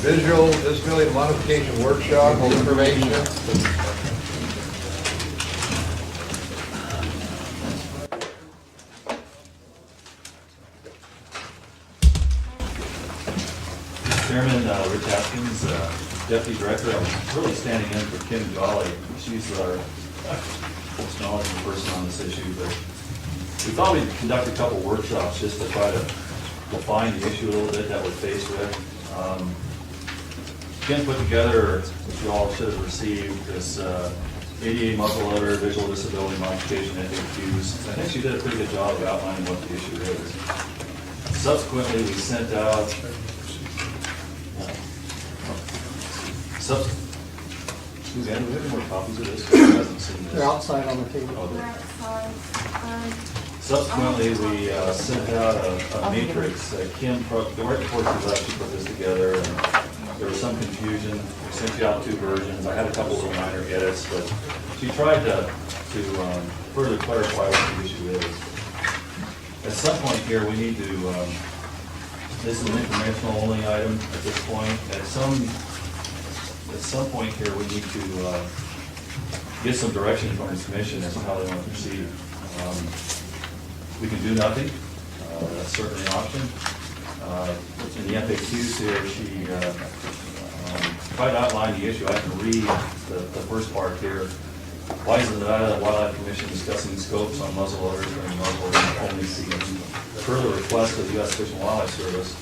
visual disability modification workshop information. Chairman, Rich Atkins, Deputy Director, I'm really standing in for Kim Jolly. She's our most knowledgeable person on this issue, but we thought we'd conduct a couple workshops just to try to define the issue a little bit that we're faced with. Kim put together, which you all should have received, this ADA muzzleloader visual disability modification FAQs. I think she did a pretty good job of outlining what the issue is. Subsequently, we sent out Suzanne, do we have any more copies of this? Who hasn't seen this? They're outside on the table. Oh, We're there. outside. Subsequently, we sent out a matrix. Kim, right before she left, she put this together, and there was some confusion. We sent you out 2 versions. I had a couple of minor edits, but she tried to further clarify what the issue is. At some point here, we need to, this is an informational only item at this point. At some point here, we need to get some direction from the commission as to how they want to proceed. We can do nothing. That's certainly an option. In the FAQs here, she tried to outline the issue. I can read the first part here. Why is the Nevada Wildlife Commission discussing scopes on muzzleloaders during muzzleloader only season? Per the request of the U.S. Fish and Wildlife Service,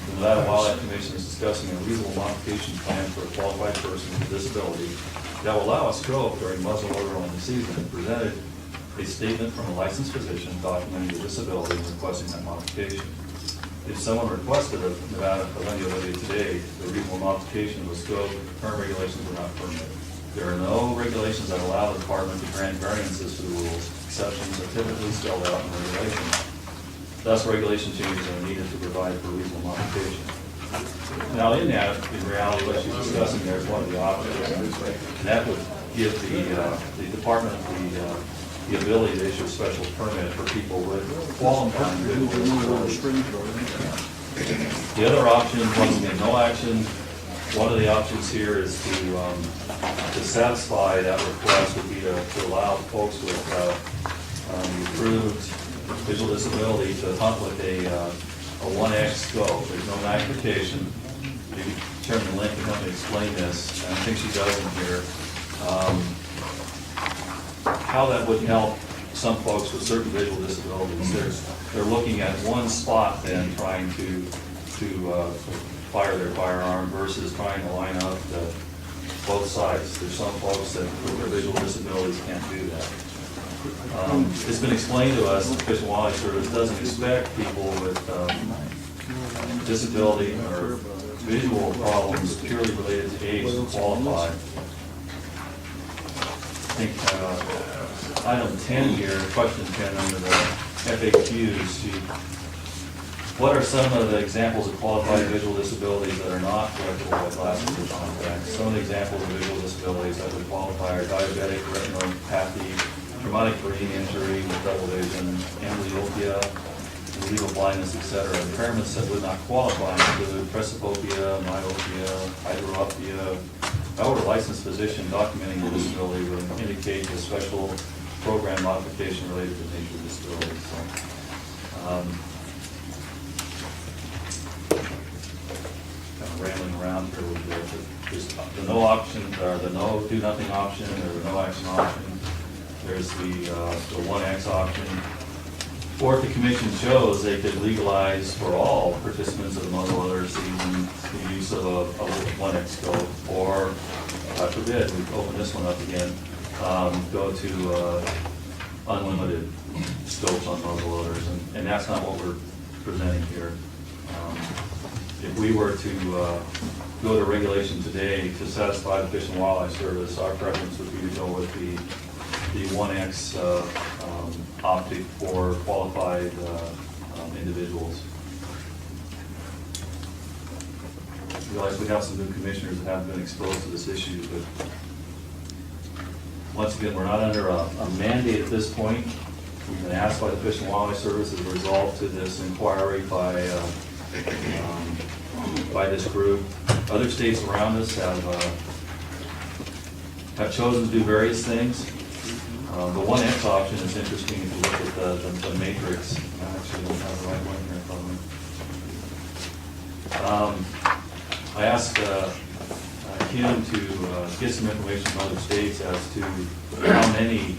the Nevada Wildlife Commission is discussing a reasonable modification plan for a qualified person with a disability that will allow a scope during muzzleloader only season, and presented a statement from a licensed physician documenting the disability and requesting that modification. If someone requested a Nevada Olivia today, the reasonable modification was scope, current regulations are not permitted. There are no regulations that allow the department to grant variances to the rules. Exceptions are typically spelled out in regulations. Thus, regulation changes are needed to provide for reasonable modification. Now, in that, in reality, what she's discussing there is one of the options, and that would give the department the ability to issue a special permit for people with qualifying visual disabilities. The other option, once again, no action. One of the options here is to satisfy that request would be to allow folks with approved visual disability to hunt with a 1X scope. There's no magnification. Maybe Chairman Lynn can help me explain this, and I think she does in here. How that would help some folks with certain visual disabilities. They're looking at one spot then trying to fire their firearm versus trying to line up both sides. There's some folks that with their visual disabilities can't do that. It's been explained to us that the Fish and Wildlife Service doesn't expect people with disability or visual problems purely related to age to qualify. I think item 10 here, question 10 under the FAQs, what are some of the examples of qualified visual disabilities that are not correctable by glasses or contacts? Some of the examples of visual disabilities that would qualify are diabetic retinopathy, traumatic brain injury with double vision, amblyopia, legal blindness, etc. Impairments that would not qualify include presbyopia, myopia, hydropia. However, a licensed physician documenting the disability would indicate a special program modification related to the nature of disability. So, kind of rambling around here with just the no option, or the no do nothing option, or the no action option. There's the 1X option. Or if the commission chose, they could legalize for all participants of the muzzleloader season the use of a 1X scope, or, God forbid, we open this one up again, go to unlimited scopes on muzzleloaders, and that's not what we're presenting here. If we were to go to regulation today to satisfy the Fish and Wildlife Service, our preference would be to go with the 1X optic for qualified individuals. I realize we have some new commissioners that haven't been exposed to this issue, but once again, we're not under a mandate at this point. We've been asked by the Fish and Wildlife Service as a result to this inquiry by this group Other states around us have chosen to do various things. The 1X option is interesting if you look at the matrix. I actually don't have the right one here in front of me. I asked Kim to get some information from other states as to how many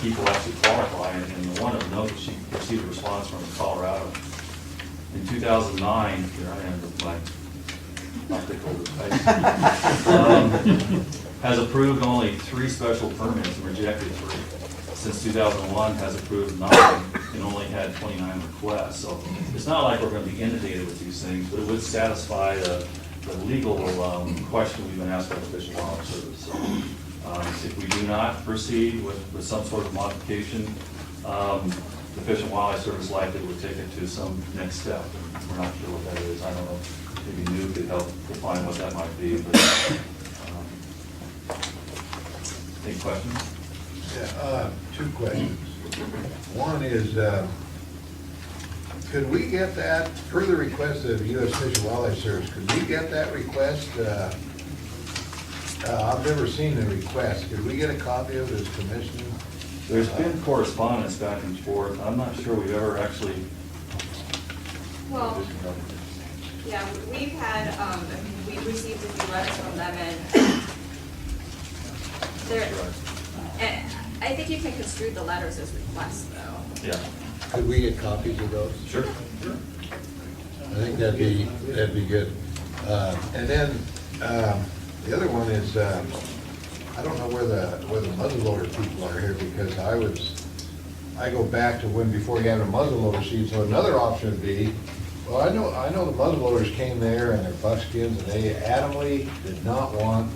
people actually qualify, and one of note that she received a response from Colorado. In 2009, here I am with my optical device, has approved only 3 special permits and rejected 3. Since 2001, has approved 9 and only had 29 requests. So it's not like we're going to be inundated with these things, but it would satisfy the legal question we've been asked by the Fish and Wildlife Service. So if we do not proceed with some sort of modification, the Fish and Wildlife Service likely would take it to some next step. We're not sure what that is. I don't know. Maybe New could help define what that might be. But, any questions? Yeah, 2 questions. One is, could we get that, per the request of U.S. Fish and Wildlife Service, could we get that request? I've never seen the request. Could we get a copy of this commission? There's been correspondence back and forth. I'm not sure we've ever actually. Well, yeah, we've had, we've received a few letters from them, and I think you can construe the letters as requests, though. Yeah. Could we get copies of those? Sure. I think that'd be good. And then, the other one is, I don't know where the muzzleloader people are here, because I go back to when, before you had a muzzleloader seat, so another option would be, well, I know the muzzleloaders came there and their buckskins, and they adamantly did not want,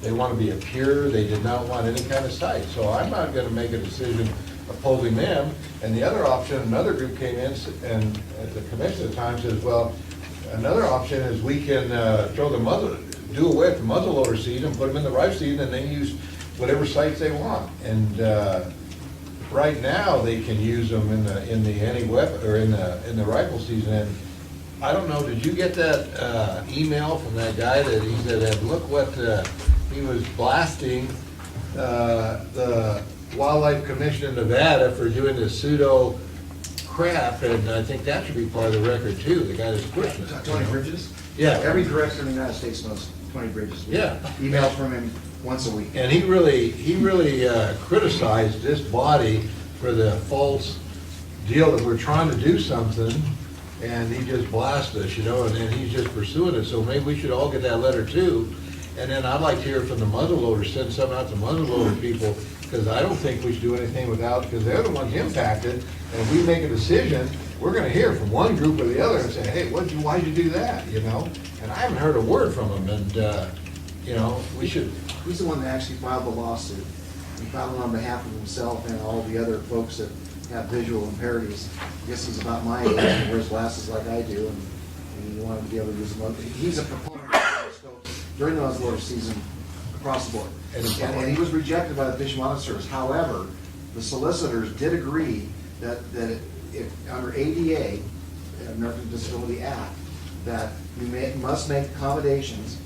they want to be a pure, they did not want any kind of sight, so I'm not gonna make a decision opposing them. And the other option, another group came in, and the commission at the time says, well, another option is we can throw the do away with the muzzleloader season, put them in the rifle season, and then use whatever sights they want. And right now, they can use them in the anti-weapon, or in the rifle season. And I don't know, did you get that email from that guy that he said, look what he was blasting the Wildlife Commission in Nevada for doing this pseudo crap, and I think that should be part of the record too, the guy that's pushing it. Tony Bridges? Yeah. Every director in the United States knows Tony Bridges. Yeah. Emails from him once a week. And he really criticized this body for the false deal that we're trying to do something, and he just blasted us, and then he's just pursuing it, so maybe we should all get that letter too. And then I'd like to hear from the muzzleloaders, send something out to muzzleloader people, because I don't think we should do anything without, because they're the ones impacted, and if we make a decision, we're gonna hear from one group or the other and say, hey, why'd you do that, And I haven't heard a word from them, and, we should. He's the one that actually filed the lawsuit. He filed it on behalf of himself and all the other folks that have visual impairments. I guess he's about my age and wears glasses like I do, and he wanted to be able to use them. He's a proponent of telescopes during the muzzleloader season across the board. And he was rejected by the Fish and Wildlife Service. However, the solicitors did agree that if under ADA, American Disability Act, that you must make accommodations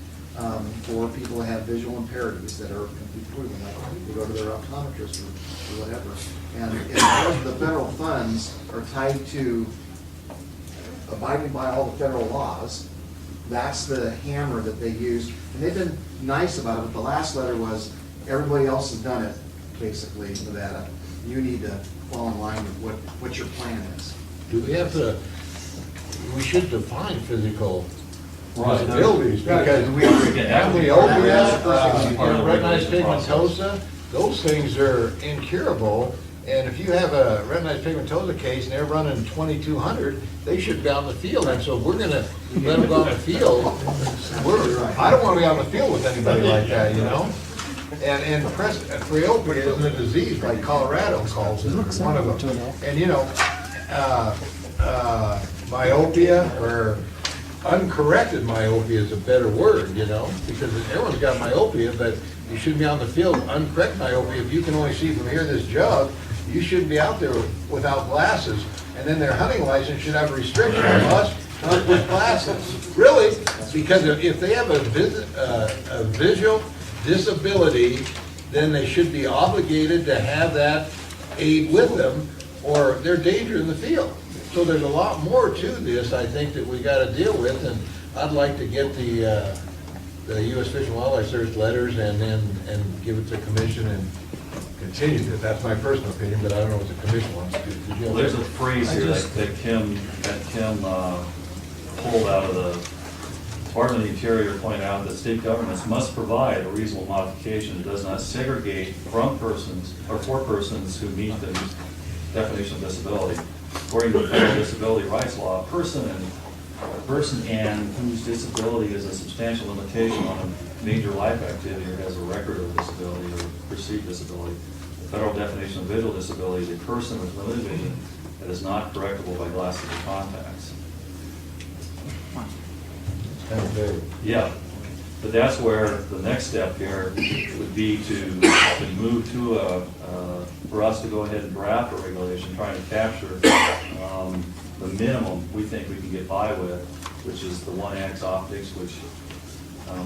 for people that have visual impairments that are completely proven, like they go to their optometrist or whatever. And because the federal funds are tied to abiding by all the federal laws, that's the hammer that they use. And they've been nice about it, but the last letter was, everybody else has done it, basically, in Nevada. You need to fall in line with what your plan is. Do we have to, we should define physical Right. disabilities, because we amblyopia, retinitis pigmentosa, those things are incurable. And if you have a retinitis pigmentosa case and they're running 2,200, they should be out in the field. And so if we're gonna let them go out in the field, I don't wanna be out in the field with anybody like that, And presbyopia isn't a disease like Colorado calls it, one of them. And myopia, or uncorrected myopia is a better word, because everyone's got myopia, but you shouldn't be out in the field uncorrected myopia. If you can only see from here to this jug, you shouldn't be out there without glasses. And then their hunting license should have a restriction. You must with glasses, really, because if they have a visual disability, then they should be obligated to have that aid with them, or they're danger in the field. So there's a lot more to this, I think, that we gotta deal with, and I'd like to get the U.S. Fish and Wildlife Service letters and give it to the commission and continue this. That's my personal opinion, but I don't know what the commission wants to do. Did you have- Well, there's a phrase here that Kim pulled out of the Department of the Interior, pointed out that state governments must provide a reasonable modification that does not segregate from persons or for persons who meet the definition of disability. According to the federal disability rights law, a person and whose disability is a substantial limitation on a major life activity or has a record of disability or perceived disability. The federal definition of visual disability is a person with limited vision that is not correctable by glasses or contacts. It's kind of vague. Yeah, but that's where the next step here would be to move to for us to go ahead and draft a regulation trying to capture the minimum we think we can get by with, which is the 1X optics, which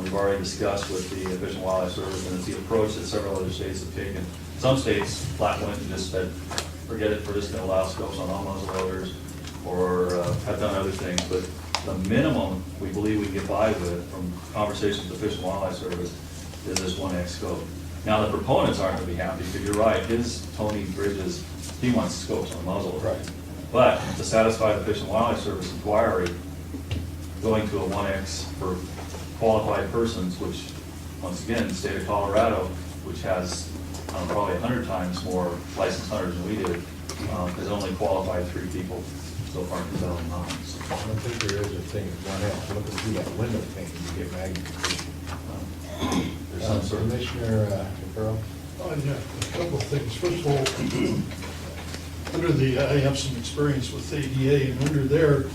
we've already discussed with the Fish and Wildlife Service, and it's the approach that several other states have taken. Some states flat went and just said, forget it, we're just going to allow scopes on all muzzle loaders, or have done other things, but the minimum we believe we can get by with from conversations with the Fish and Wildlife Service is this 1X scope. Now, the proponents aren't going to be happy, because you're right, Tony Bridges, he wants scopes on muzzle loaders. Right. But to satisfy the Fish and Wildlife Service inquiry, going to a 1X for qualified persons, which, once again, the state of Colorado, which has probably 100 times more licensed hunters than we do, has only qualified 3 people so far in 2009. So, I don't think there is a thing, one else, looking through that window thing, you get magnification. there's some sort of Commissioner Farrell? Oh, yeah, a couple of things. First of all, I have some experience with ADA, and under there,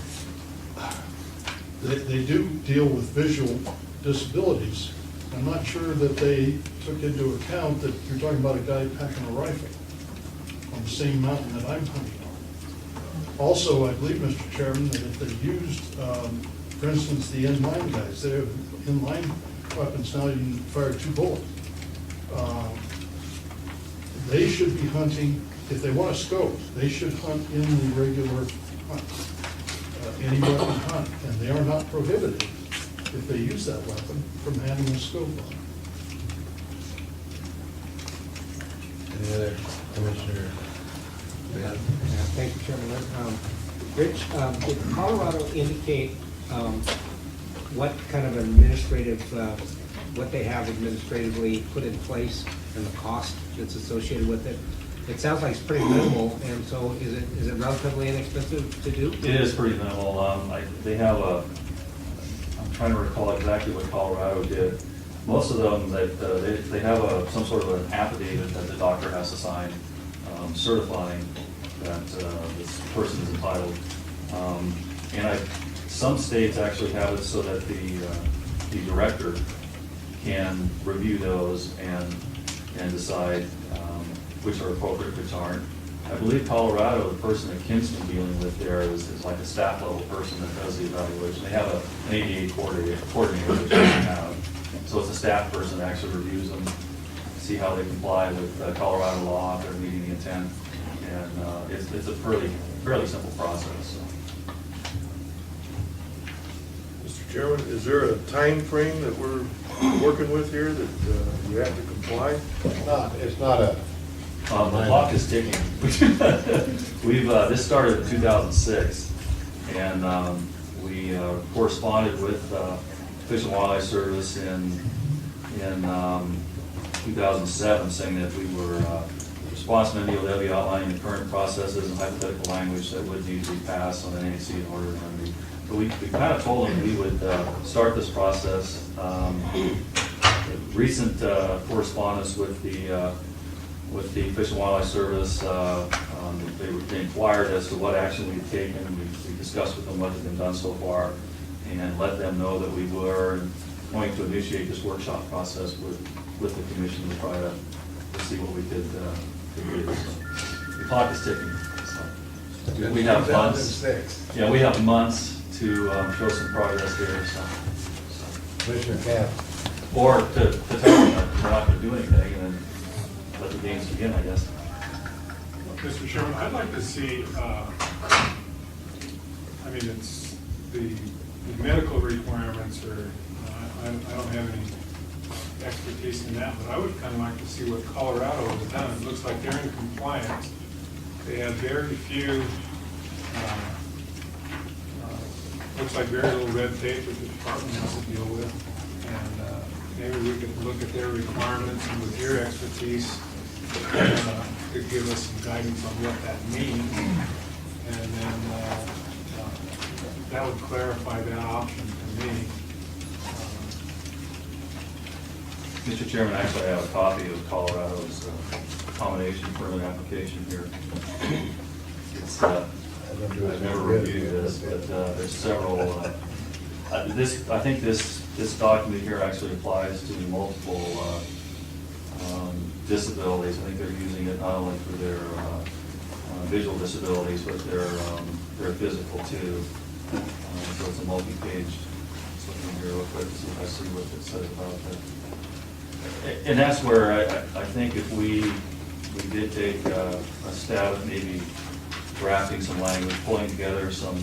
they do deal with visual disabilities. I'm not sure that they took into account that you're talking about a guy packing a rifle on the same mountain that I'm hunting on. Also, I believe, Mr. Chairman, that if they used, for instance, the inline guys, they have inline weapons now, you can fire 2 bullets. They should be hunting, if they want a scope, they should hunt in the regular hunt, any weapon hunt, and they are not prohibited if they use that weapon from having a scope on. Any other Commissioner? Ben? Thank you, Chairman. Rich, did Colorado indicate what kind of administrative, what they have administratively put in place and the cost that's associated with it? It sounds like it's pretty minimal, and so is it relatively inexpensive to do? It is pretty minimal. They have I'm trying to recall exactly what Colorado did. Most of them, they have some sort of an affidavit that the doctor has to sign certifying that this person is entitled. And some states actually have it so that the director can review those and decide which are appropriate, which aren't. I believe Colorado, the person that Kim's been dealing with there is like a staff level person that does the evaluation. They have an ADA coordinator, which they have. So it's a staff person that actually reviews them, see how they comply with Colorado law, if they're meeting the intent. And it's a fairly simple process. So. Mr. Chairman, is there a time frame that we're working with here that you have to comply? It's not a. The clock is ticking. This started in 2006, and we corresponded with Fish and Wildlife Service in 2007, saying that we were responsive to NDOW outlining the current processes and hypothetical language that would need to be passed on NAC in order to remedy. But we kind of told them we would start this process. Recent correspondence with the Fish and Wildlife Service, they inquired as to what action we've taken. We discussed with them what has been done so far, and let them know that we were going to initiate this workshop process with the commission to try to see what we could do. So the clock is ticking. So we have months. 2006. Yeah, we have months to show some progress here, so. Commissioner Cap. Or to tell them that we're not gonna do anything and then let the games begin, I guess. Mr. Chairman, I'd like to see, I mean, it's the medical requirements are, I don't have any expertise in that, but I would kind of like to see what Colorado has done. It looks like they're in compliance. They have very few, looks like very little red tape that the department has to deal with. And maybe we could look at their requirements and with your expertise, could give us some guidance on what that means. And then that would clarify that option for me. Mr. Chairman, actually, I have a copy of Colorado's accommodation permit application here. It's, I've never reviewed this, but there's several, I think this document here actually applies to multiple disabilities. I think they're using it not only for their visual disabilities, but their physical too. So it's a multi-page, just looking here real quick to see if I see what it says about that. And that's where I think if we did take a stab at maybe drafting some language, pulling together some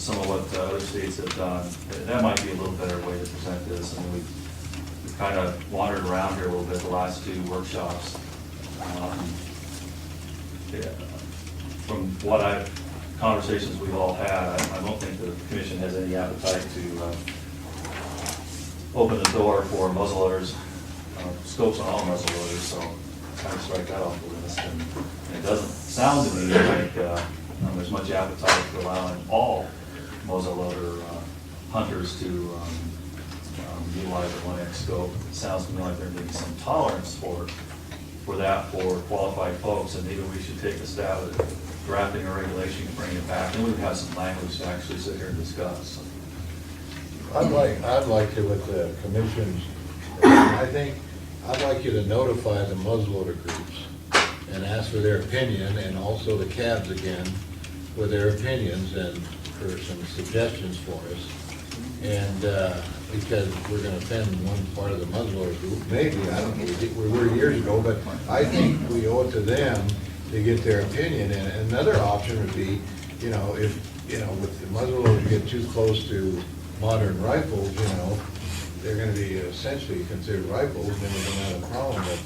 of what other states have done, that might be a little better way to present this. I mean, we kind of wandered around here a little bit the last two workshops. Yeah, from what conversations we've all had, I don't think the commission has any appetite to open the door for muzzleloaders, scopes on all muzzleloaders, so kind of strike that off the list. And it doesn't sound to me like there's much appetite for allowing all muzzleloader hunters to utilize a 1X scope. It sounds to me like there may be some tolerance for that for qualified folks, and maybe we should take a stab at drafting a regulation and bring it back, and we would have some language to actually sit here and discuss. I'd like to, with the commission's, I think, I'd like you to notify the muzzleloader groups and ask for their opinion, and also the cabs again, for their opinions and for some suggestions for us. And, because we're gonna offend one part of the muzzleloader group, maybe, I don't know, we were years ago, but I think we owe it to them to get their opinion. And another option would be, if, with the muzzleloaders get too close to modern rifles, they're gonna be essentially considered rifles, and then we're gonna have a problem. But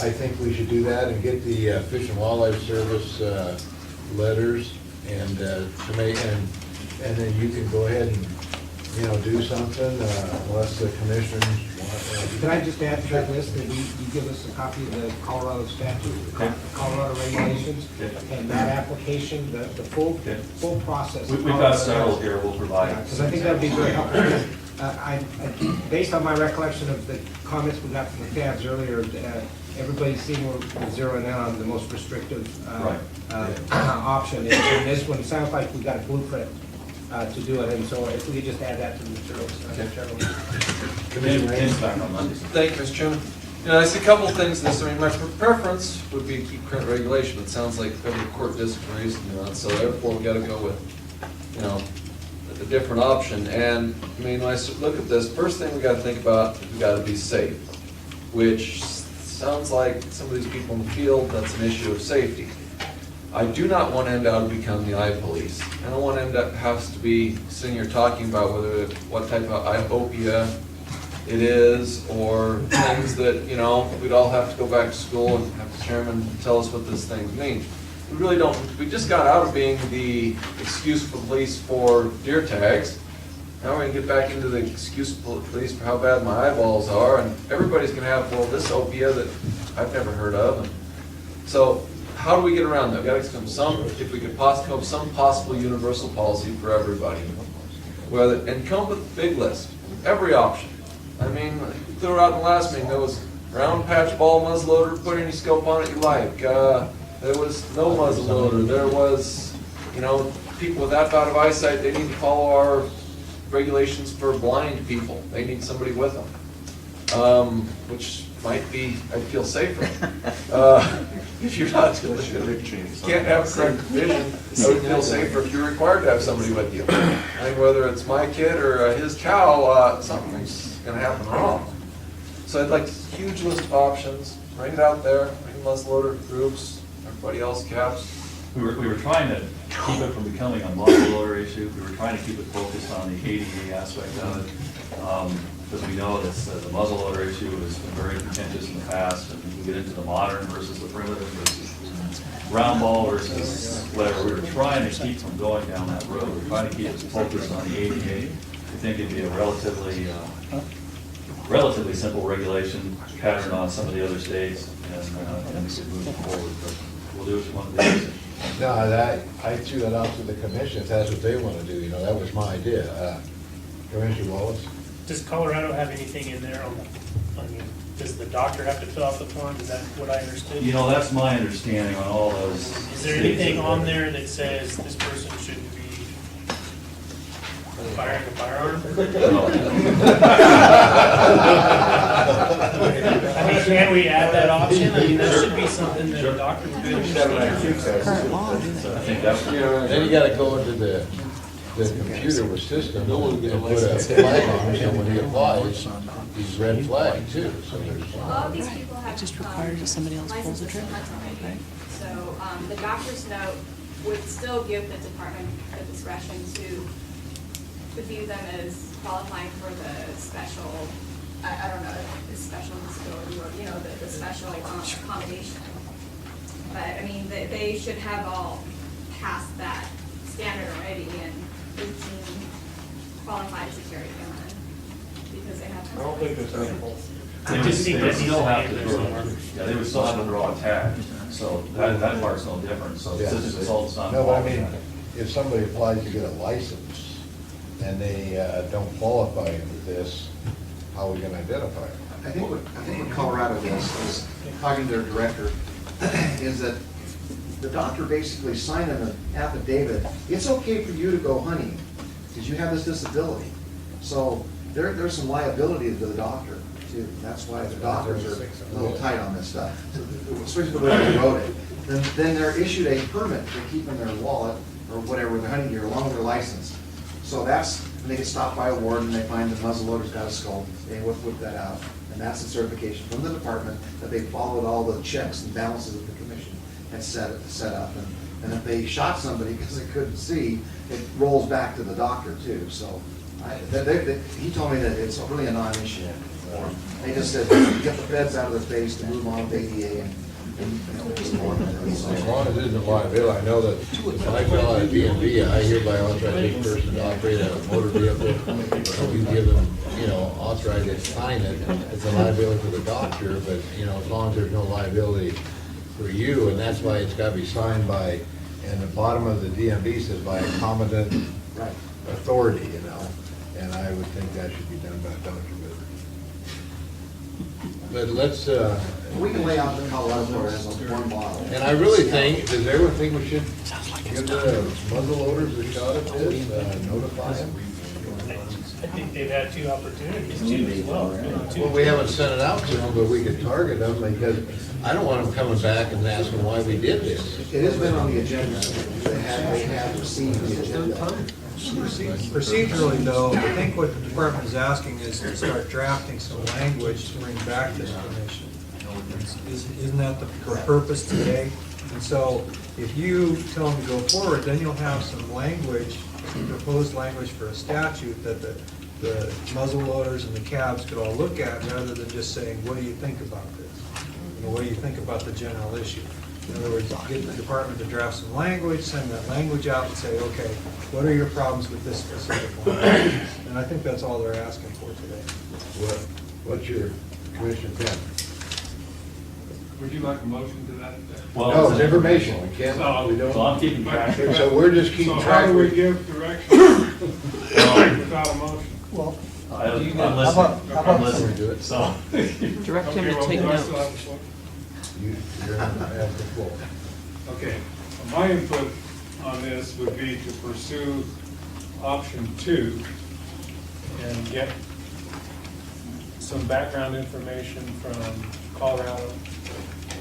I think we should do that and get the Fish and Wildlife Service letters and to make, and then you can go ahead and, do something unless the commissioners want. Can I just add to that list that you give us a copy of the Colorado statute, the Okay. Colorado regulations, Okay. and that application, the full process. We've got several here we'll provide. Because I think that would be very helpful. Based on my recollection of the comments we got from the cabs earlier, everybody seemed we're zeroing in on the most restrictive option. And this one, it sounds like we've got a blueprint to do it, and so if we could just add that to the materials. Tim's back on Monday. Thank you, Mr. Chairman. I see a couple of things in this. I mean, my preference would be to keep current regulation. It sounds like every court disagrees, so therefore we got to go with, a different option. And I mean, when I look at this, first thing we got to think about is we got to be safe, which sounds like some of these people in the field, that's an issue of safety. I do not want to end up becoming the eye police. I don't want to end up has to be sitting here talking about what type of IOPIA it is, or things that, we'd all have to go back to school and have the chairman tell us what this thing means. We really don't. We just got out of being the excuse for police for deer tags. Now we're going to get back into the excuse for police for how bad my eyeballs are, and everybody's going to have, this opiate that I've never heard of. And so how do we get around that? We've got to come if we could possibly come up with some possible universal policy for everybody. And come up with a big list, every option. I mean, we threw out in the last meeting, there was round patch ball muzzleloader, put any scope on it you like. There was no muzzleloader. There was, people with that bad of eyesight, they need to follow our regulations for blind people. They need somebody with them. Which might be, I'd feel safer. If you're not, can't have correct vision, I would feel safer if you're required to have somebody with you. I think whether it's my kid or his cow, something's gonna happen wrong. So I'd like a huge list of options, bring it out there, bring muzzleloader groups, everybody else cabs. We were trying to keep it from becoming a muzzleloader issue. We were trying to keep it focused on the ADA aspect of it. Because we know that the muzzleloader issue has been very contentious in the past, and we get into the modern versus the primitive versus round ball versus whatever. We were trying to keep from going down that road. We're trying to keep it focused on the ADA. We think it'd be a relatively simple regulation pattern on some of the other states, and we could move forward. But we'll do what you want to do. No, I threw that out to the commission, if that's what they want to do, that was my idea. Commissioner Wallace? Does Colorado have anything in there does the doctor have to fill out the form? Is that what I understood? That's my understanding on all those. Is there anything on there that says this person shouldn't be firing a firearm? Can we add that option? That should be something that a doctor would be understanding. I think that's. Then you gotta go into the computer system and put a flag on it, and when he applies, he's red flag too, so there's. All of these people have. It just requires that somebody else pulls the licenses trigger. and hunting already. So, the doctor's note would still give the department the discretion to view them as qualifying for the special, I don't know, the special disability or, the special accommodation. But, they should have all passed that standard already and routine qualified to carry a gun because they have. I don't think there's any fault. They would still have to draw, they would still have to draw a tag, so that part's no different, so Yeah. this consultant's not. No, but if somebody applies to get a license and they don't qualify into this, how are we gonna identify them? I think what Colorado does is, talking to their director, is that the doctor basically signed an affidavit, it's okay for you to go hunting, because you have this disability. So there's some liability to the doctor, too. That's why the doctors are a little tight on this stuff, especially the way they wrote it. Then they're issued a permit to keep in their wallet, or whatever, their hunting gear, along with their license. So when they get stopped by a warden, they find the muzzleloader's got a scope, they whip that out, and that's a certification from the department that they followed all the checks and balances that the commission had set up. And if they shot somebody because they couldn't see, it rolls back to the doctor too. So he told me that it's really a non-issue for them. They just said, get the feds out of their face to move on with ADA and As long as it isn't liability, I know that when I fill out a DMV, I hereby authorize each person to operate a motor vehicle. You give them, authorize to sign it, it's a liability for the doctor, but, as long as there's no liability for you, and that's why it's gotta be signed by, and the bottom of the DMV says by a competent authority, and I would think that should be done by a doctor. But let's, we can lay out the Colorado for as one model. and I really think, does everyone think we should give the muzzleloaders a shot at this, notify them? I think they've had 2 opportunities too as well. Well, we haven't sent it out to them, but we could target them, because I don't want them coming back and asking why we did this. It has been on the agenda. They have received the agenda. Procedurally, though, I think what the department is asking is to start drafting some language to bring back to the commission. Isn't that the purpose today? And so if you tell them to go forward, then you'll have some language, some proposed language for a statute that the muzzle loaders and the cabs could all look at, rather than just saying, what do you think about this? What do you think about the general issue? In other words, get the department to draft some language, send that language out and say, okay, what are your problems with this specific one? And I think that's all they're asking for today. What's your commission pen? Would you like a motion to that effect? Well, No, it's information, we can't, we So don't. I'm keeping track. So we're just keeping So track. how do we give direction without a motion? Well, I'm listening, how about- I'm listening, so. direct him Okay, to well, take do I notes. still have the floor? You're gonna have the floor. Okay, my input on this would be to pursue option 2 and get some background information from Colorado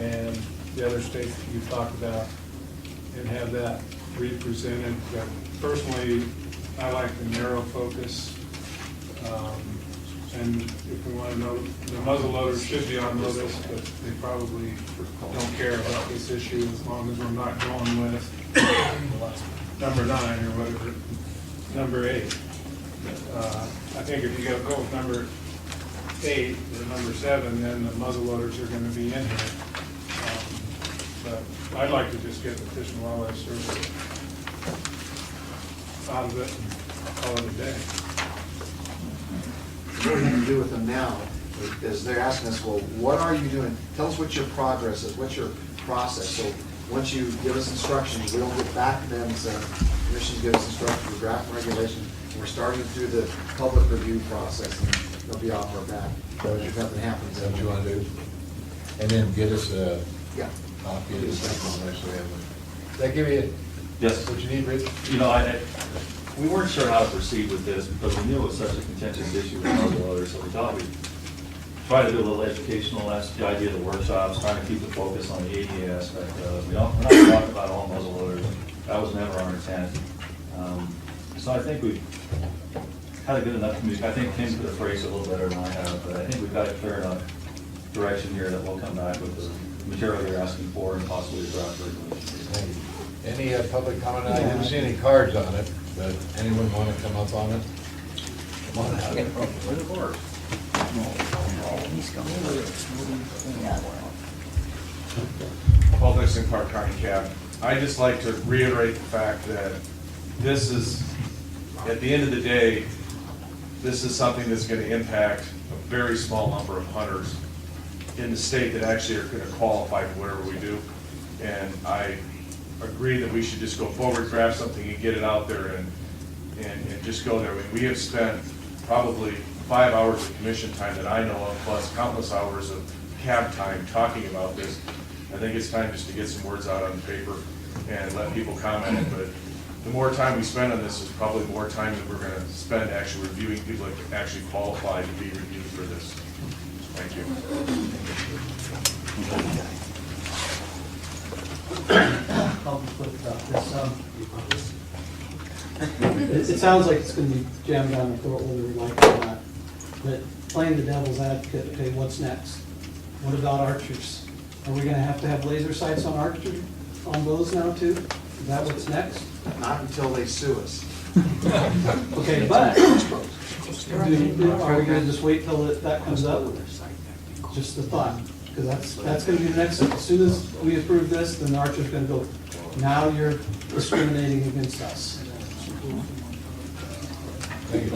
and the other states that you've talked about, and have that represented. But personally, I like the narrow focus. And if we want to know, the muzzle loaders should be on notice, but they probably don't care about this issue as long as we're not going with number 9 or whatever, number 8. I think if you go with number 8 or number 7, then the muzzle loaders are going to be in here. But I'd like to just get the Fish and Wildlife Service out of it and call it a day. What we're gonna do with them now is they're asking us, well, what are you doing? Tell us what your progress is, what's your process? So once you give us instructions, we don't get back to them and say, commission's give us instructions, we're drafting regulation, and we're starting through the public review process, and they'll be off our back. If nothing happens, Is that what you want to do? And then get us a yeah. copy of this document, so we have it. Does that give you Yes. what you need, Rich? You know, we weren't sure how to proceed with this because we knew it was such a contentious issue with muzzle loaders, so we thought we'd try to do a little educational. That's the idea of the workshops, trying to keep the focus on the ADA aspect of it. We're not talking about all muzzle loaders. That was never our intent. So I think we've had a good enough communication. I think Tim could have phrased it a little better than I have, but I think we've got a clear enough direction here that we'll come back with the material you're asking for and possibly the draft regulation. Thank you. Any public comment? I didn't see any cards on it, but anyone want to come up on it? Come on out. Of course. Paul Dixon, Clark County Cab. I just like to reiterate the fact that this is, at the end of the day, this is something that's going to impact a very small number of hunters in the state that actually are going to qualify for whatever we do. And I agree that we should just go forward, grab something and get it out there and just go there. I mean, we have spent probably 5 hours of commission time that I know of, plus countless hours of cab time talking about this. I think it's time just to get some words out on the paper and let people comment. But the more time we spend on this is probably more time that we're going to spend actually reviewing people that can actually qualify to be reviewed for this. Thank you. I'll be quick about this. It sounds like it's going to be jammed down the throat whether we like it or not. But playing the devil's advocate, okay, what's next? What about archers? Are we going to have laser sights on archery, on those now too? Is that what's next? Not until they sue us. Okay, but are we going to just wait till that comes up? Just the thought, because that's going to be the next step. As soon as we approve this, then the archer's going to go, now you're discriminating against us. Thank you.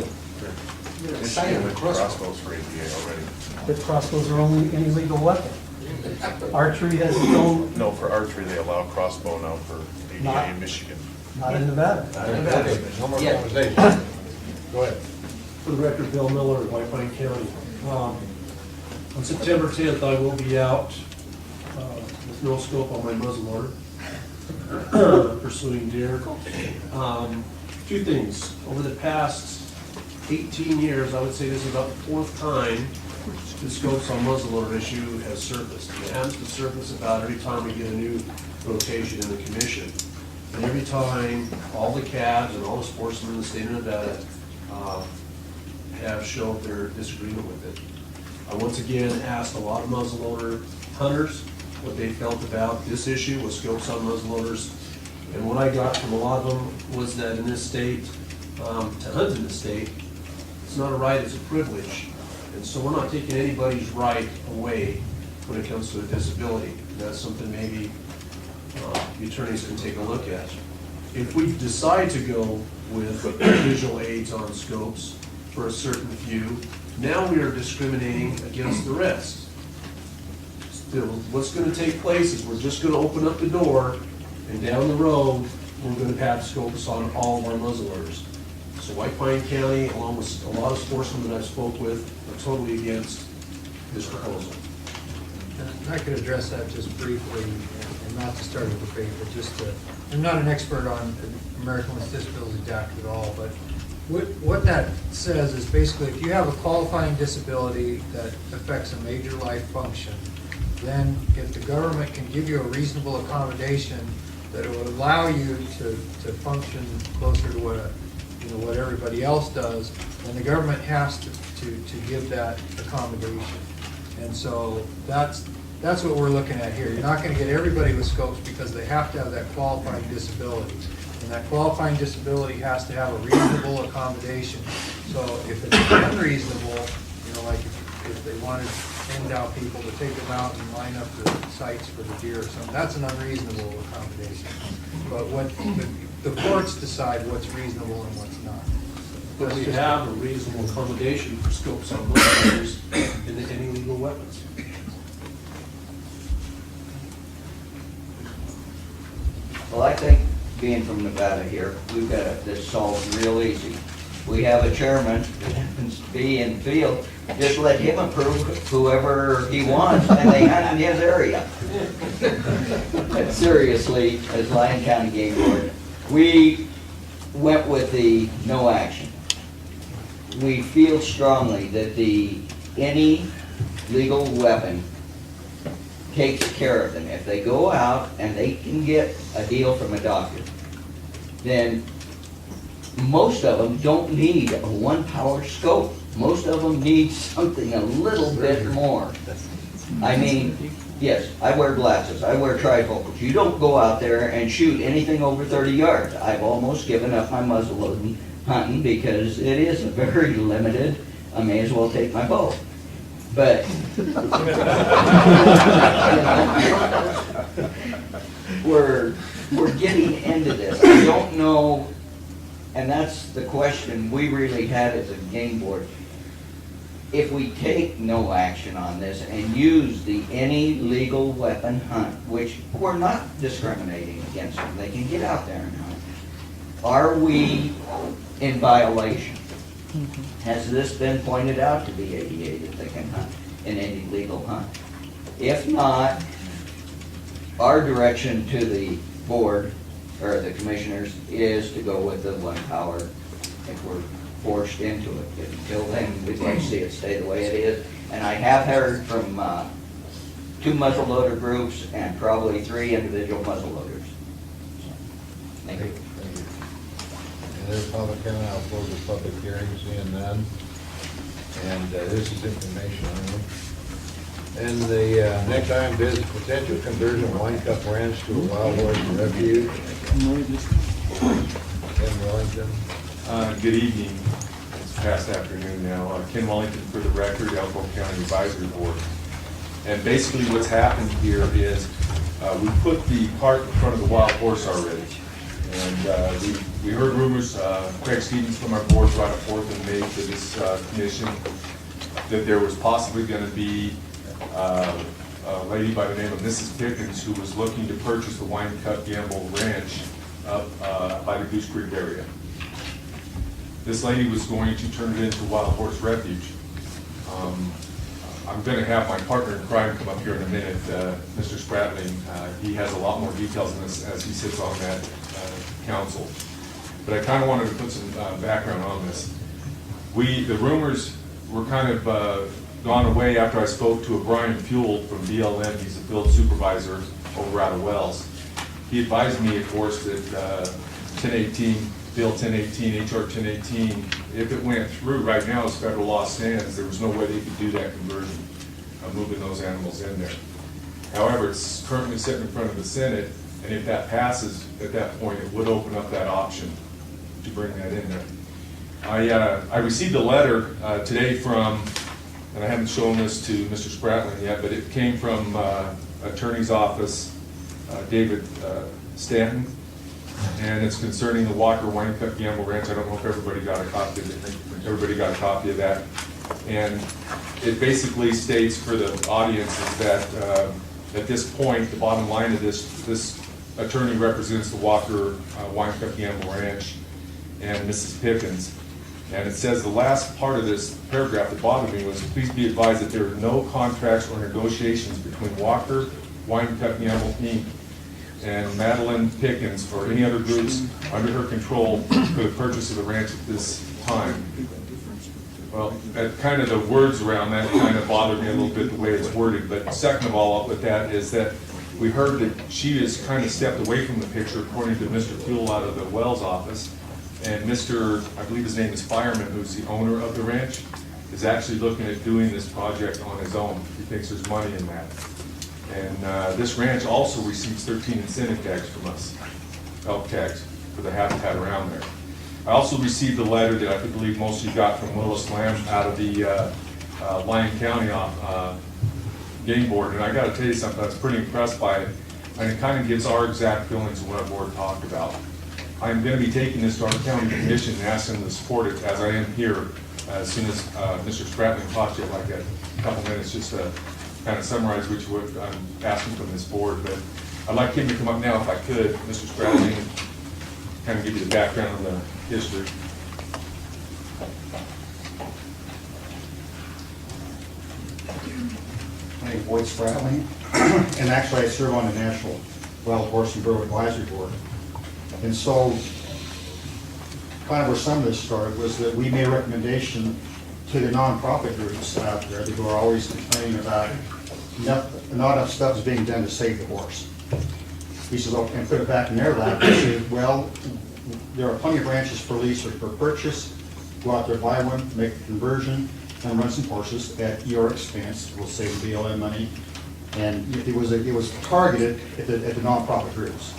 Michigan with crossbows for APA already. But crossbows are only an illegal weapon. Archery has its own, No, for archery, they allow crossbow now for APA in Michigan. not in Nevada. No more conversation. Go ahead. For the record, Bill Miller, White Pine County. On September 10th, I will be out with no scope on my muzzle loader, pursuing deer. Two things. Over the past 18 years, I would say this is about the fourth time the scopes on muzzleloader issue has surfaced. It happens to surface about every time we get a new rotation in the commission. And every time, all the cabs and all the sportsmen in the state of Nevada have showed their disagreement with it. I once again asked a lot of muzzleloader hunters what they felt about this issue with scopes on muzzleloaders. And what I got from a lot of them was that in this state, to hunt in this state, it's not a right, it's a privilege. And so we're not taking anybody's right away when it comes to a disability. And that's something maybe the attorneys can take a look at. If we decide to go with visual aids on scopes for a certain few, now we are discriminating against the rest. Still, what's going to take place is we're just going to open up the door, and down the road, we're going to have scopes on all of our muzzleloaders. So White Pine County, along with a lot of sportsmen that I've spoke with, are totally against this proposal. And I could address that just briefly, and not to start a debate, but just to, I'm not an expert on American with Disabilities Act at all, but What that says is basically if you have a qualifying disability that affects a major life function, then if the government can give you a reasonable accommodation that will allow you to function closer to what everybody else does, then the government has to give that accommodation. And so that's what we're looking at here. You're not going to get everybody with scopes because they have to have that qualifying disability. And that qualifying disability has to have a reasonable accommodation. So if it's unreasonable, like if they wanted NDOW people to take them out and line up the sites for the deer or something, that's an unreasonable accommodation. But what the courts decide what's reasonable and what's not. But we have a reasonable accommodation for scopes on muzzleloaders and any legal weapons. Well, I think, being from Nevada here, we've got this solved real easy. We have a chairman that happens to be in the field, just let him approve whoever he wants, and they hunt in his area. But seriously, as Lyon County Game Board, we went with the no action. We feel strongly that any legal weapon takes care of them. If they go out and they can get a deal from a doctor, then most of them don't need a 1-power scope. Most of them need something a little bit more. I mean, yes, I wear glasses, I wear trifocals. You don't go out there and shoot anything over 30 yards. I've almost given up my muzzleloading hunting because it is very limited. I may as well take my bow. But we're getting into this. I don't know, and that's the question we really had as a game board. If we take no action on this and use the any legal weapon hunt, which we're not discriminating against them, they can get out there and hunt, are we in violation? Has this been pointed out to the ADA that they can hunt in any legal hunt? If not, our direction to the board, or the commissioners, is to go with the 1-power if we're forced into it. Until then, we'd like to see it stay the way it is. And I have heard from 2 muzzleloader groups and probably 3 individual muzzleloaders. Thank you. And there's public comment, I'll close the public hearing, seeing none. And this is information only. And the next item is potential conversion of Wine Cup Ranch to a wild horse refuge. Ken Wellington. Good evening. It's past afternoon now. Ken Wellington for the record, Elko County Advisory Board. And basically what's happened here is we put the cart in front of the wild horse already. And we heard rumors, Craig Stevens from our board brought it forth and made to this commission that there was possibly going to be a lady by the name of Mrs. Pickens who was looking to purchase the Wine Cup Gamble Ranch up by the Goose Creek area. This lady was going to turn it into Wild Horse Refuge. I'm going to have my partner in crime come up here in a minute, Mr. Spratling. He has a lot more details on this as he sits on that council. But I kind of wanted to put some background on this. The rumors were kind of gone away after I spoke to a Brian Fuel from BLM. He's a field supervisor over out of Wells. He advised me, of course, that 1018, Bill 1018, HR 1018, if it went through right now as federal law stands, there was no way they could do that conversion of moving those animals in there. However, it's currently sitting in front of the Senate, and if that passes at that point, it would open up that option to bring that in there. I received a letter today from, and I haven't shown this to Mr. Spratling yet, but it came from Attorney's Office, David Stanton, and it's concerning the Walker Wine Cup Gamble Ranch. I don't know if everybody got a copy of it. I think everybody got a copy of that. And it basically states for the audience is that at this point, the bottom line of this attorney represents the Walker Wine Cup Gamble Ranch and Mrs. Pickens. And it says the last part of this paragraph that bothered me was, please be advised that there are no contracts or negotiations between Walker Wine Cup Gamble Inc. and Madeline Pickens or any other groups under her control for the purchase of the ranch at this time. Well, kind of the words around that kind of bothered me a little bit, the way it's worded, but second of all, with that is that we heard that she has kind of stepped away from the picture, according to Mr. Fuel out of the Wells office, and Mr., I believe his name is Fireman, who's the owner of the ranch, is actually looking at doing this project on his own. He thinks there's money in that. And this ranch also receives 13 incentive tags from us, elk tags, for the habitat around there. I also received a letter that I believe most of you got from Willis Lamb out of the Lyon County game board, and I gotta tell you something, I was pretty impressed by it, and it kind of gives our exact feelings of what our board talked about. I'm gonna be taking this to our county commission and asking them to support it, as I am here, as soon as Mr. Spratling talks to you, like a couple minutes, just to kind of summarize what I'm asking from this board, but I'd like him to come up now if I could, Mr. Spratling, and kind of give you the background of the history. My name is Boyd Spratling, and actually I serve on the National Wild Horse and Burro Advisory Board. And so, kind of where some of this started was that we made a recommendation to the nonprofit groups out there who are always complaining about not enough stuff is being done to save the horse. He says, oh, and put it back in their lap, and said, well, there are plenty of ranches for lease or for purchase. Go out there, buy one, make a conversion, and run some horses at your expense. We'll save the BLM money. And it was targeted at the nonprofit groups.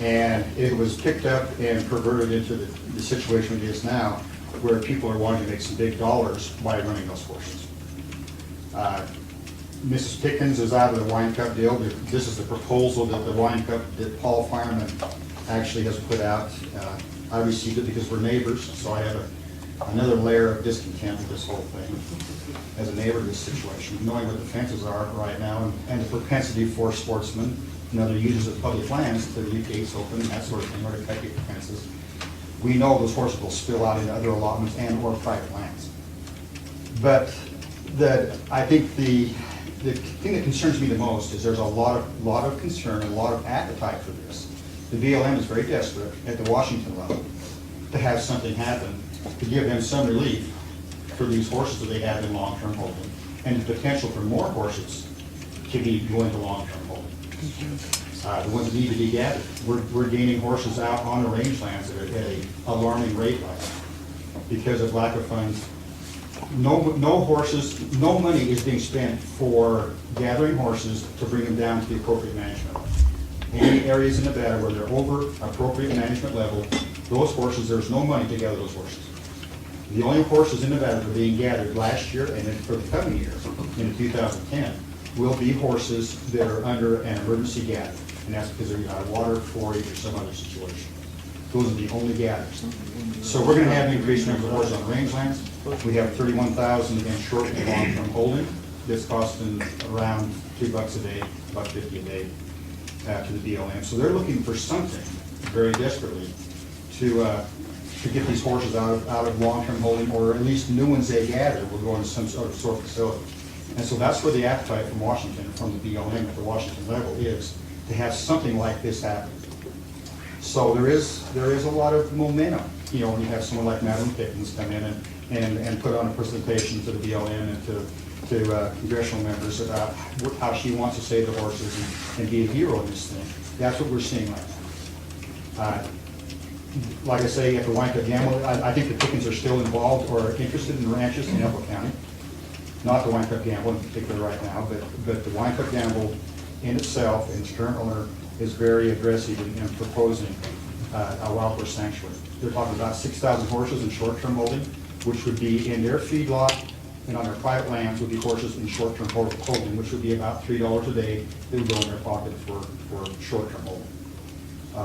And it was picked up and perverted into the situation it is now, where people are wanting to make some big dollars by running those horses. Mrs. Pickens is out of the Wine Cup deal. This is the proposal that the Wine Cup, that Paul Fireman actually has put out. I received it because we're neighbors, so I have another layer of discontent with this whole thing as a neighbor to this situation, knowing what the fences are right now and the propensity for sportsmen and other users of public lands to leave gates open and that sort of thing, or to cut the fences. We know those horses will spill out into other allotments and or private lands. But I think the thing that concerns me the most is there's a lot of concern and a lot of appetite for this. The BLM is very desperate at the Washington level to have something happen to give them some relief for these horses that they have in long-term holding, and the potential for more horses to be going to long-term holding. The ones that need to be gathered. We're gaining horses out on the rangelands at an alarming rate right now because of lack of funds. No horses, no money is being spent for gathering horses to bring them down to the appropriate management. Any areas in Nevada where they're over appropriate management level, those horses, there's no money to gather those horses. The only horses in Nevada that are being gathered last year and then for the coming year, in 2010, will be horses that are under an emergency gather. And that's because they're out of water, 4-H, or some other situation. Those are the only gathers. So we're going to have an increased number of horses on rangelands. We have 31,000 in short and long-term holding. That's costing around $2 a day, $1.50 a day to the BLM. So they're looking for something very desperately to get these horses out of long-term holding, or at least new ones they gather will go into some sort of facility. And so that's where the appetite from Washington, from the BLM at the Washington level, is to have something like this happen. So there is a lot of momentum, you know, when you have someone like Madeline Pickens come in and put on a presentation to the BLM and to congressional members about how she wants to save the horses and be a hero in this thing. That's what we're seeing right now. Like I say, at the Wine Cup Gamble, I think the Pickens are still involved or interested in ranches in Elko County. Not the Wine Cup Gamble in particular right now, but the Wine Cup Gamble in itself, and its current owner, is very aggressive in proposing a wild horse sanctuary. They're talking about 6,000 horses in short-term holding, which would be in their feedlot and on their private lands would be horses in short-term holding, which would be about $3 a day that would go in their pocket for short-term holding.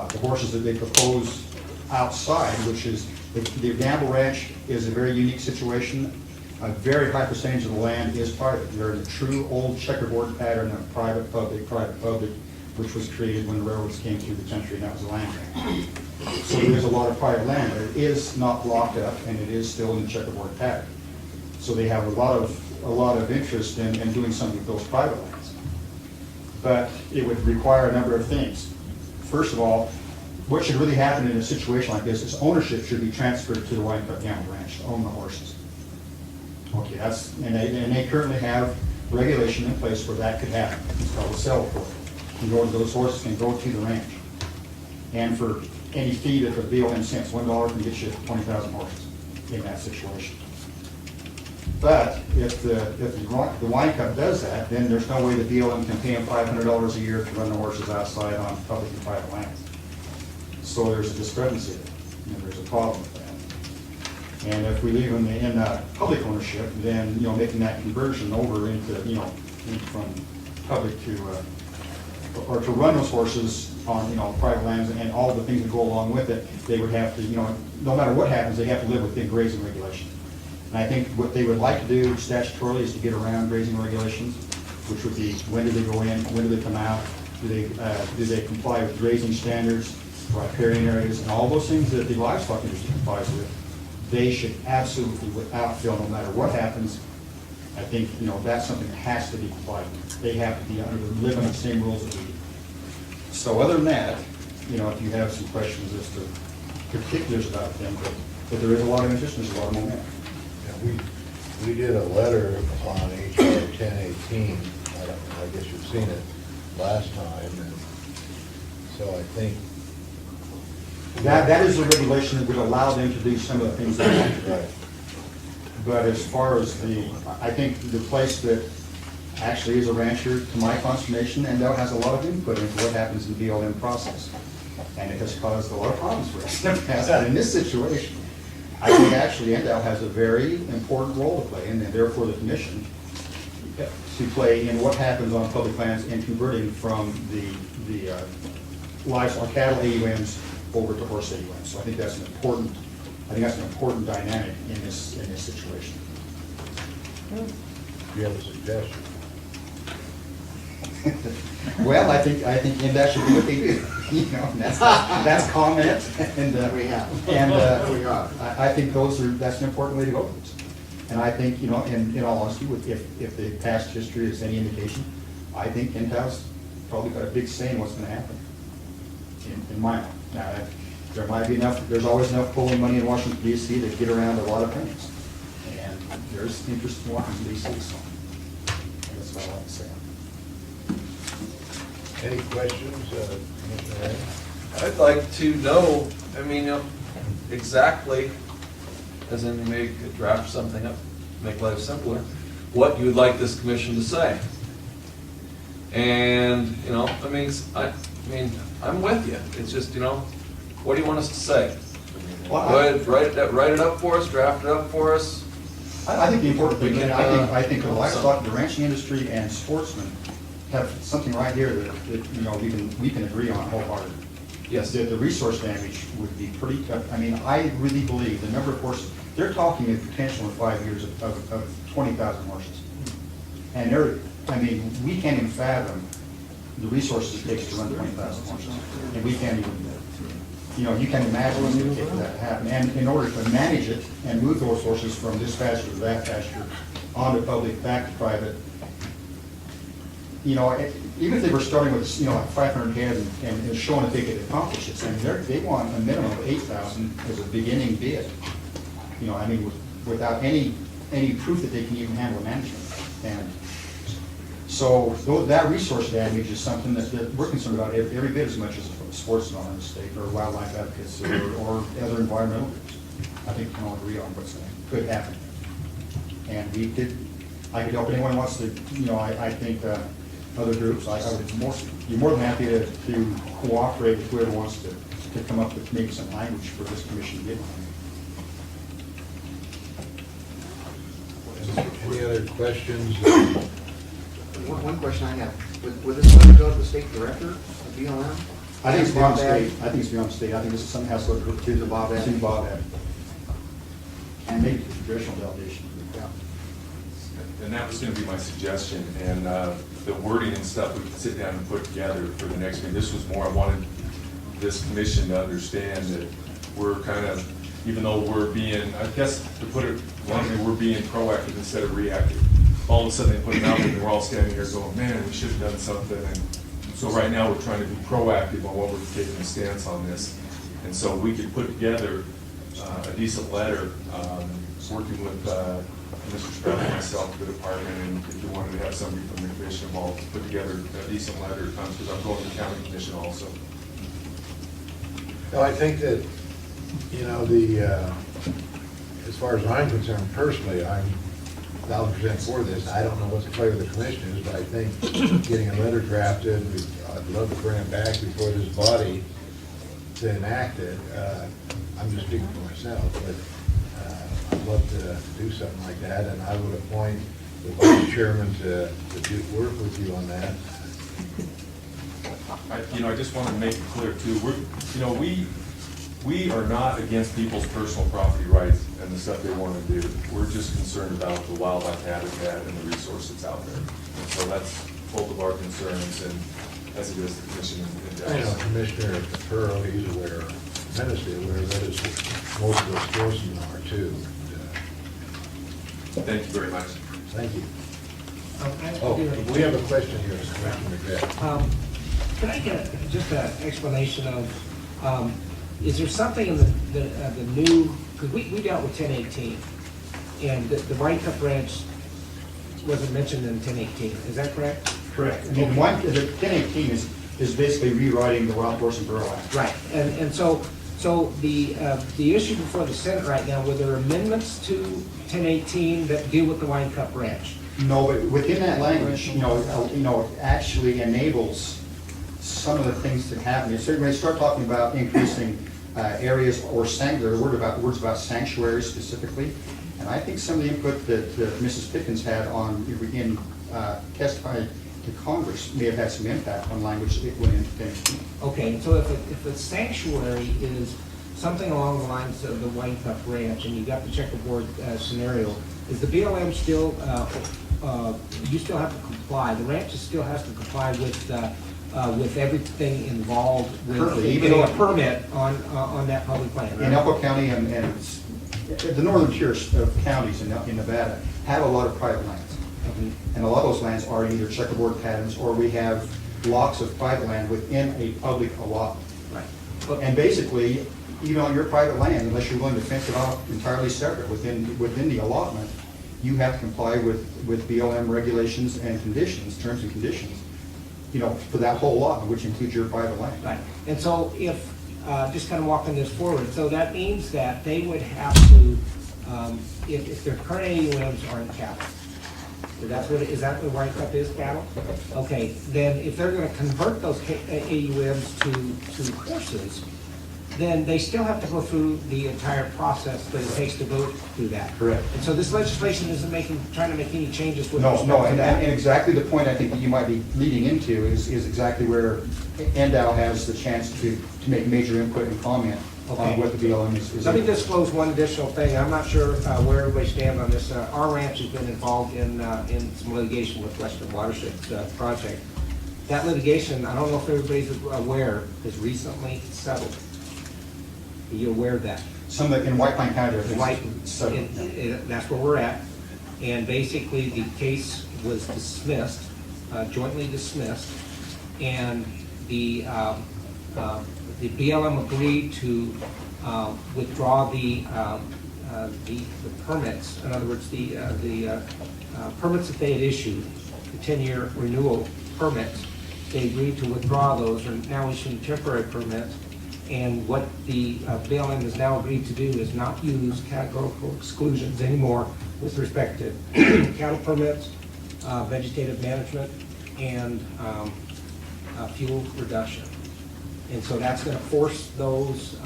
The horses that they propose outside, which is, the Gamble Ranch is a very unique situation. A very high percentage of the land is private. They're in a true old checkerboard pattern of private, public, which was created when the railroads came through the country, and that was a land grant. So there is a lot of private land, but it is not locked up, and it is still in the checkerboard pattern. So they have a lot of interest in doing something with those private lands. But it would require a number of things. First of all, what should really happen in a situation like this is ownership should be transferred to the Wine Cup Gamble Ranch to own the horses. Okay, and they currently have regulation in place where that could happen. It's called a sell report. Those horses can go to the ranch. And for any fee that the BLM sends, $1 can get you 20,000 horses in that situation. But if the Wine Cup does that, then there's no way the BLM can pay them $500 a year to run the horses outside on public and private lands. So there's a discrepancy there, and there's a problem with that. And if we leave them in public ownership, then, making that conversion over into, from public to, or to run those horses on, private lands and all the things that go along with it, they would have to, no matter what happens, they have to live within grazing regulations. And I think what they would like to do statutorily is to get around grazing regulations, which would be when do they go in, when do they come out, do they comply with grazing standards, riparian areas, and all those things that the livestock industry complies with. They should absolutely, without fail, no matter what happens, I think, that's something that has to be complied with. They have to be live under the same rules that we do. So other than that, if you have some questions as to particulars about them, but there is a lot of interest, and there's a lot of momentum. We did a letter on HR 1018, I guess you've seen it last time, and so I think that is a regulation that would allow them to do some of the things they want to do. Right. But as far as I think the place that actually is a rancher, to my consternation, Endel has a lot of input into what happens in the BLM process. And it has caused a lot of problems for us in the past. But in this situation, I think actually Endel has a very important role to play, and therefore the commission, to play in what happens on public lands and converting from the livestock cattle AUMs over to horse AUMs. So I think that's an important dynamic in this situation. Do you have a suggestion? Well, I think that should be what they do. And that's comment, and We have. and We are. I think that's an important way to go. And I think, in all honesty, if the past history is any indication, I think Intel's probably got a big say in what's going to happen. In my mind, now there might be enough. There's always enough pulling money in Washington D.C. to get around a lot of things, and there's interest in Washington D.C. So that's what I like to say. Any questions, Commissioner Ray? I'd like to know, exactly, as in make draft something up, make life simpler, what you would like this commission to say. And, I'm with you. It's just, what do you want us to say? Well, Go ahead, write it up for us, draft it up for us. I think the important thing, We can, I think the livestock, the ranching industry, and sportsmen have something right here that we can agree on wholeheartedly. Yes. The resource damage would be pretty tough. I really believe the number of horses, they're talking a potential in 5 years of 20,000 horses. And we can't even fathom the resources it takes to run 20,000 horses. And we can't even, you can imagine what's going to take for that to happen. And in order to manage it and move those horses from this pasture to that pasture, onto public, back to private, even if they were starting with, 500 head and showing that they could accomplish it, they want a minimum of 8,000 as a beginning bid. Without any proof that they can even handle management. And so that resource damage is something that we're concerned about every bit as much as sportsmen in the state, or wildlife advocates, or other environmental groups. I think we can all agree on what's could happen. And I could help anyone who wants to, I think other groups, I would be more than happy to cooperate with whoever wants to come up with maybe some language for this commission to get on. Any other questions? One question I have, would this letter go to the state director of BLM? I think it's beyond state. I think it's beyond state. I think this is something that has to go to the Bob Ed. To Bob Ed. And maybe the congressional delegation. Yeah. And that was going to be my suggestion, and the wording and stuff we can sit down and put together for the next meeting. This was more, I wanted this commission to understand that we're kind of, even though we're being, I guess to put it bluntly, we're being proactive instead of reactive. All of a sudden they put it out there and we're all standing here going, man, we should have done something, and So right now, we're trying to be proactive on what we're taking a stance on this. And so we could put together a decent letter, working with Mr. Sprout and myself, the department, and if you wanted to have somebody from the commission involved, put together a decent letter, because I'm going to the county commission also. No, I think that, you know, as far as I'm concerned personally, I'm 1,000% for this. I don't know what the play of the commission is, but I think getting a letter drafted, I'd love to bring it back before this body to enact it. I'm just speaking for myself, but I'd love to do something like that, and I would appoint the vice chairman to work with you on that. I just want to make it clear too, we are not against people's personal property rights and the stuff they want to do. We're just concerned about the wildlife habitat and the resource that's out there. And so that's both of our concerns, and as it is the commission in I know Dallas. Commissioner Pearl, he's aware, tremendously aware that is most of those sportsmen are too. Thank you very much. Thank you. Oh, we have a question here, Commissioner McGrath. Can I get just an explanation of, is there something in the new, because we dealt with 1018, and the Wine Cup Ranch wasn't mentioned in 1018, is that correct? Correct. I mean, the 1018 is basically rewriting the Wild Horse and Burro Act. Right, and so the issue before the Senate right now, were there amendments to 1018 that deal with the Wine Cup Ranch? No, but within that language, it actually enables some of the things that happen. So when you start talking about increasing areas or sanctuary, words about sanctuary specifically, and I think some of the input that Mrs. Pickens had on in testifying to Congress may have had some impact on language that went into 1018. Okay, so if a sanctuary is something along the lines of the Wine Cup Ranch, and you got the checkerboard scenario, is the BLM still, you still have to comply, the ranch still has to comply with everything involved with getting a permit on that public land, right? In Elko County and the northern tier of counties in Nevada have a lot of private lands. And a lot of those lands are either checkerboard patterns, or we have blocks of private land within a public allotment. Right. And basically, even on your private land, unless you're willing to fence it off entirely separate within the allotment, you have to comply with BLM regulations and conditions, terms and conditions, for that whole allotment, which includes your private land. Right, and so if, just kind of walking this forward, so that means that they would have to, if their current AUMs aren't cattle, is that what Wine Cup is, cattle? Okay, then if they're gonna convert those AUMs to horses, then they still have to go through the entire process that it takes to go through that. Correct. And so this legislation isn't trying to make any changes with No, respect to and that. exactly the point I think that you might be leading into is exactly where NDOW has the chance to make major input and comment on what the BLM is. Let me disclose one additional thing. I'm not sure where everybody stands on this. Our ranch has been involved in some litigation with Western Watershed Project. That litigation, I don't know if everybody's aware, is recently settled. Are you aware of that? Some in White Pine County, that's where we're at. And basically, the case was dismissed, jointly dismissed, and the BLM agreed to withdraw the permits. In other words, the permits that they had issued, the 10-year renewal permits, they agreed to withdraw those and now issuing temporary permits. And what the BLM has now agreed to do is not use categorical exclusions anymore with respect to cattle permits, vegetative management, and fuel reduction. And so that's going to force those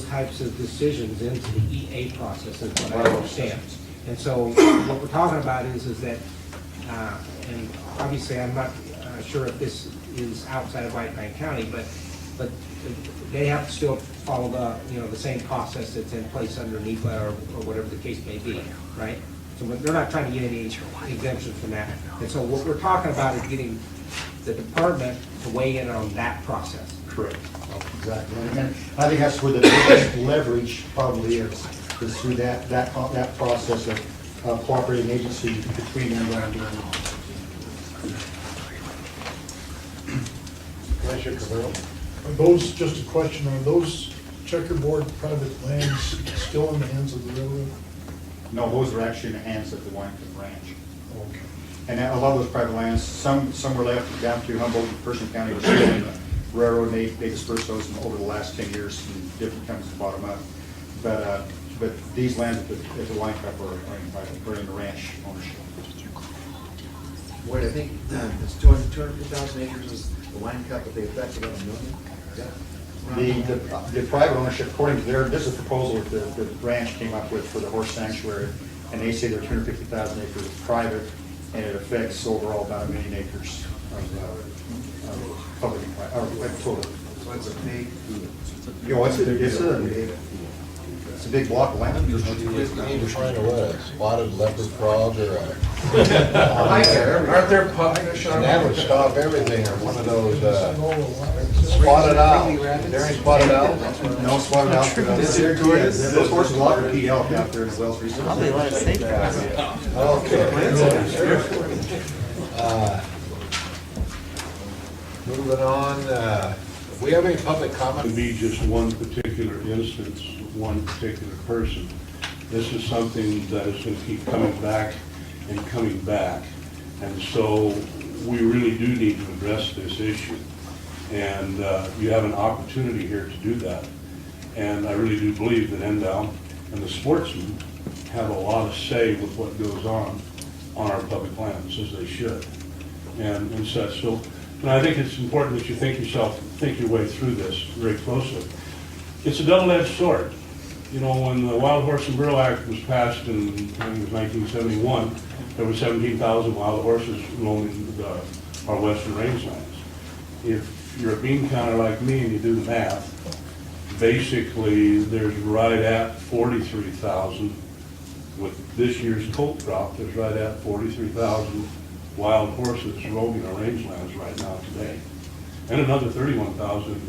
types of decisions into the EA process, is what I understand. And so what we're talking about is that, and obviously I'm not sure if this is outside of White Pine County, but they have to still follow the same process that's in place under NEPA or whatever the case may be, right? So they're not trying to get any exemption from that. And so what we're talking about is getting the department to weigh in on that process. Correct. Exactly. And I think that's where the biggest leverage probably is through that process of cooperating agency between them and Commissioner Cavero? Are those, just a question, are those checkerboard private lands still in the hands of the railroad? No, those are actually in the hands of the Wynkoop Ranch. Okay. And a lot of those private lands, some were left down to Humboldt and Person County, were still in the railroad, and they dispersed those over the last 10 years, and different companies bought them up. But these lands at the Wynkoop are in the ranch ownership. Wait, I think it's 250,000 acres is the wine cup, but they affected about 1 million? Is that- The private ownership, according to this is a proposal that the ranch came up with for the horse sanctuary, and they say they're 250,000 acres is private, and it affects overall about 1 million acres of public, or total. So it's a big, You know, it's a big block of land. You need to find a spotted leopard frog or a... Aren't there pupfish on That would stop everything, or one of those spotted owls. There ain't spotted owls? No spotted owls. Those horses, a lot of key elk out there in the wells recently. Probably a lot of snake grass. Moving on, we have any public comment? To be just one particular instance, one particular person. This is something that is going to keep coming back and coming back. And so we really do need to address this issue. And you have an opportunity here to do that. And I really do believe that NDOW and the sportsmen have a lot of say with what goes on our public lands, as they should. And such. So, and I think it's important that you think your way through this very closely. It's a double-edged sword. You know, when the Wild Horse and Burro Act was passed in, I think it was 1971, there were 17,000 wild horses roaming our western rangelands. If you're a bean counter like me and you do the math, basically there's right at 43,000. With this year's colt crop, there's right at 43,000 wild horses roaming our rangelands right now today, and another 31,000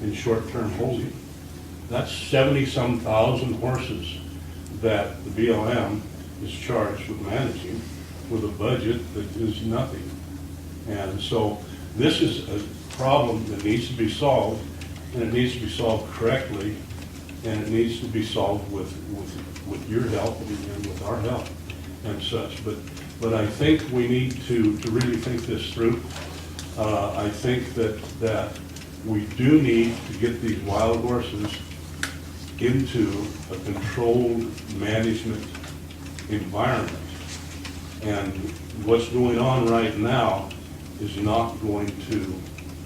in short-term holding. That's 70-some thousand horses that the BLM is charged with managing with a budget that is nothing. And so this is a problem that needs to be solved, and it needs to be solved correctly, and it needs to be solved with your help and with our help and such. But I think we need to really think this through. I think that we do need to get these wild horses into a controlled management environment. And what's going on right now is not going to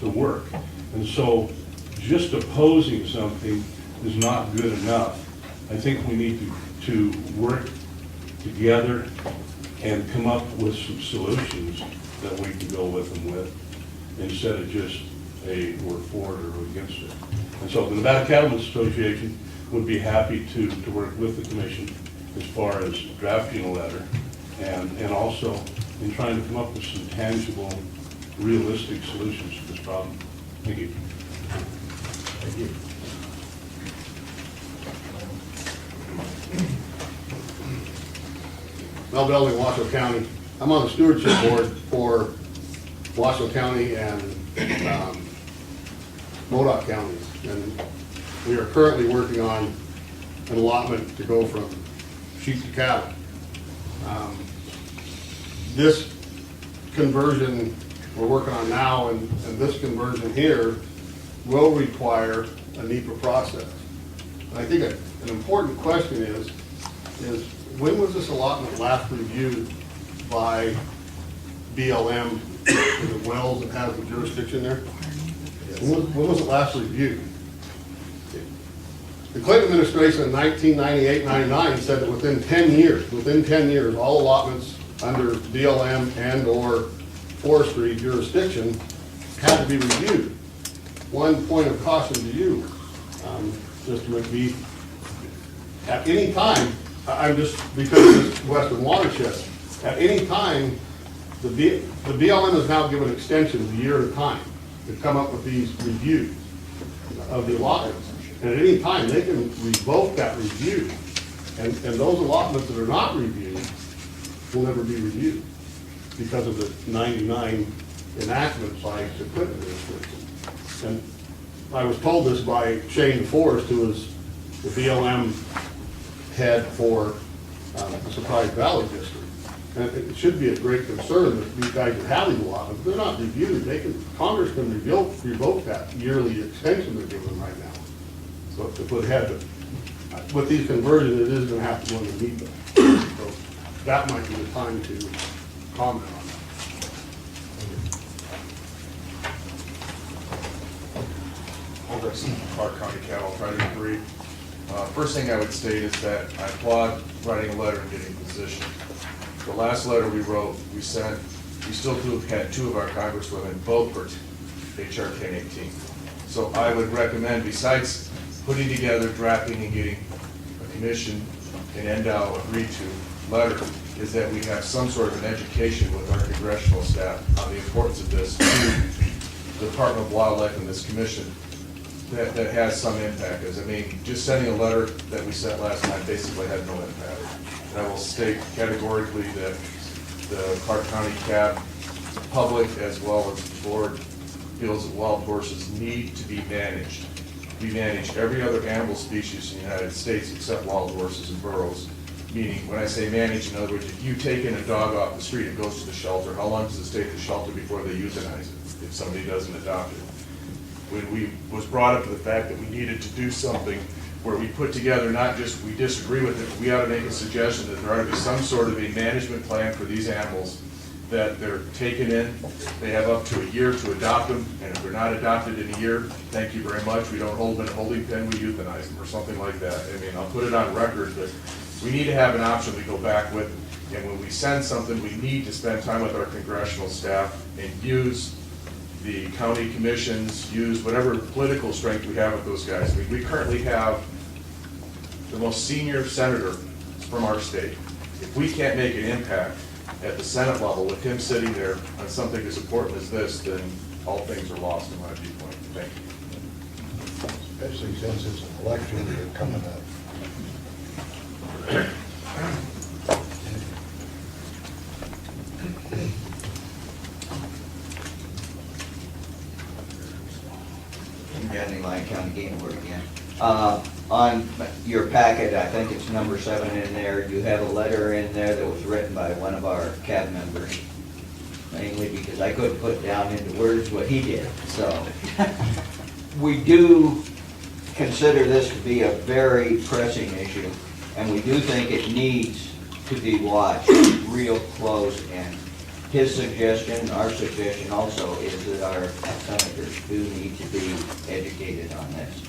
work. And so just opposing something is not good enough. I think we need to work together and come up with some solutions that we can go with them with, instead of just we're for it or against it. And so the Nevada Cattlemen's Association would be happy to work with the commission as far as drafting a letter and also in trying to come up with some tangible, realistic solutions to this problem. Thank you. Thank you. Mel Belding, Washoe County. I'm on the stewardship board for Washoe County and Modoc counties. And we are currently working on an allotment to go from sheep to cattle. This conversion we're working on now and this conversion here will require a NEPA process. And I think an important question is when was this allotment last reviewed by BLM, is it Wells that has the jurisdiction there? When was it last reviewed? The Clinton administration in 1998-99 said that within 10 years, all allotments under BLM and/or forestry jurisdiction had to be reviewed. One point of caution to you, Mr. McBee, at any time, I'm just, because of this western watershed, at any time, the BLM has now given extensions a year at a time to come up with these reviews of the allotments. And at any time, they can revoke that review. And those allotments that are not reviewed will never be reviewed because of the 99 enactments like equipment restriction. And I was told this by Shane Forrest, who was the BLM head for the Surprise Valley District. And it should be a great concern that these guys are having allotments. They're not reviewed. Congress can revoke that yearly extension they're giving right now. So to put ahead, with these conversions, it is gonna have to go underneath them. So that might be the time to comment on that. Alderson, Clark County Cat, I'll try to be brief. First thing I would state is that I applaud writing a letter and getting a position. The last letter we wrote, we sent, we still had two of our congresswomen vote for HR 1018. So I would recommend, besides putting together, drafting, and getting a commission and NDOW agreed to letter, is that we have some sort of an education with our congressional staff on the importance of this to the Department of Wildlife and this commission that has some impact. As I mean, just sending a letter that we sent last night basically had no impact. And I will state categorically that the Clark County CAB public as well as the board feels that wild horses need to be managed. We manage every other animal species in the United States except wild horses and burros. Meaning, when I say manage, in other words, if you take in a dog off the street, it goes to the shelter. How long does it stay at the shelter before they euthanize it, if somebody doesn't adopt it? When we was brought up to the fact that we needed to do something where we put together, not just we disagree with it, but we ought to make a suggestion that there ought to be some sort of a management plan for these animals, that they're taken in, they have up to a year to adopt them, and if they're not adopted in a year, thank you very much, we don't hold them in a holding pen, we euthanize them, or something like that. I mean, I'll put it on record, but we need to have an option we go back with, and when we send something, we need to spend time with our congressional staff and use the county commissions, use whatever political strength we have with those guys. I mean, we currently have the most senior senator from our state. If we can't make an impact at the Senate level with him sitting there on something as important as this, then all things are lost in my viewpoint. Thank you. Especially since it's an election year coming up. Danny Lyon County Game Board again. On your packet, I think it's number 7 in there, you have a letter in there that was written by one of our CAB members, mainly because I couldn't put down into words what he did. So we do consider this to be a very pressing issue, and we do think it needs to be watched real close. And his suggestion, our suggestion also, is that our senators do need to be educated on this,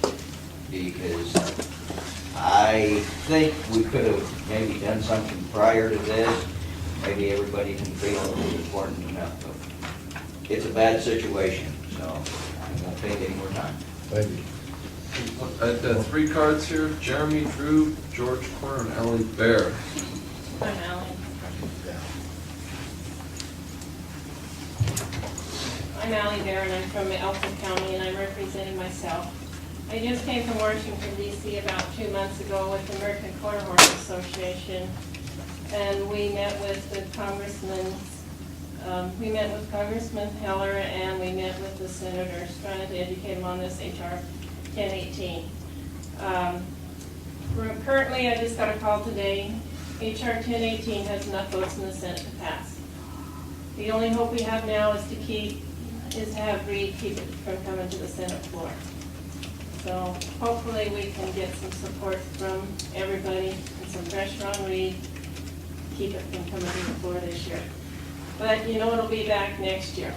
because I think we could have maybe done something prior to this. Maybe everybody can feel it was important enough, but it's a bad situation, so I won't take any more time. Thank you. I've got 3 cards here: Jeremy Drew, George Corner, and Ally Bear. I'm Ally. I'm Ally Bear, and I'm from Elton County, and I'm representing myself. I just came from Washington, D.C. about 2 months ago with the American Quarter Horse Association, and we met with the Congressman Heller, and we met with the senators, trying to educate them on this HR 1018. Currently, I just got a call today, HR 1018 has enough votes in the Senate to pass. The only hope we have now is to have Reed keep it from coming to the Senate floor. So hopefully we can get some support from everybody and some pressure on Reed, keep it from coming to the floor this year. But you know it'll be back next year.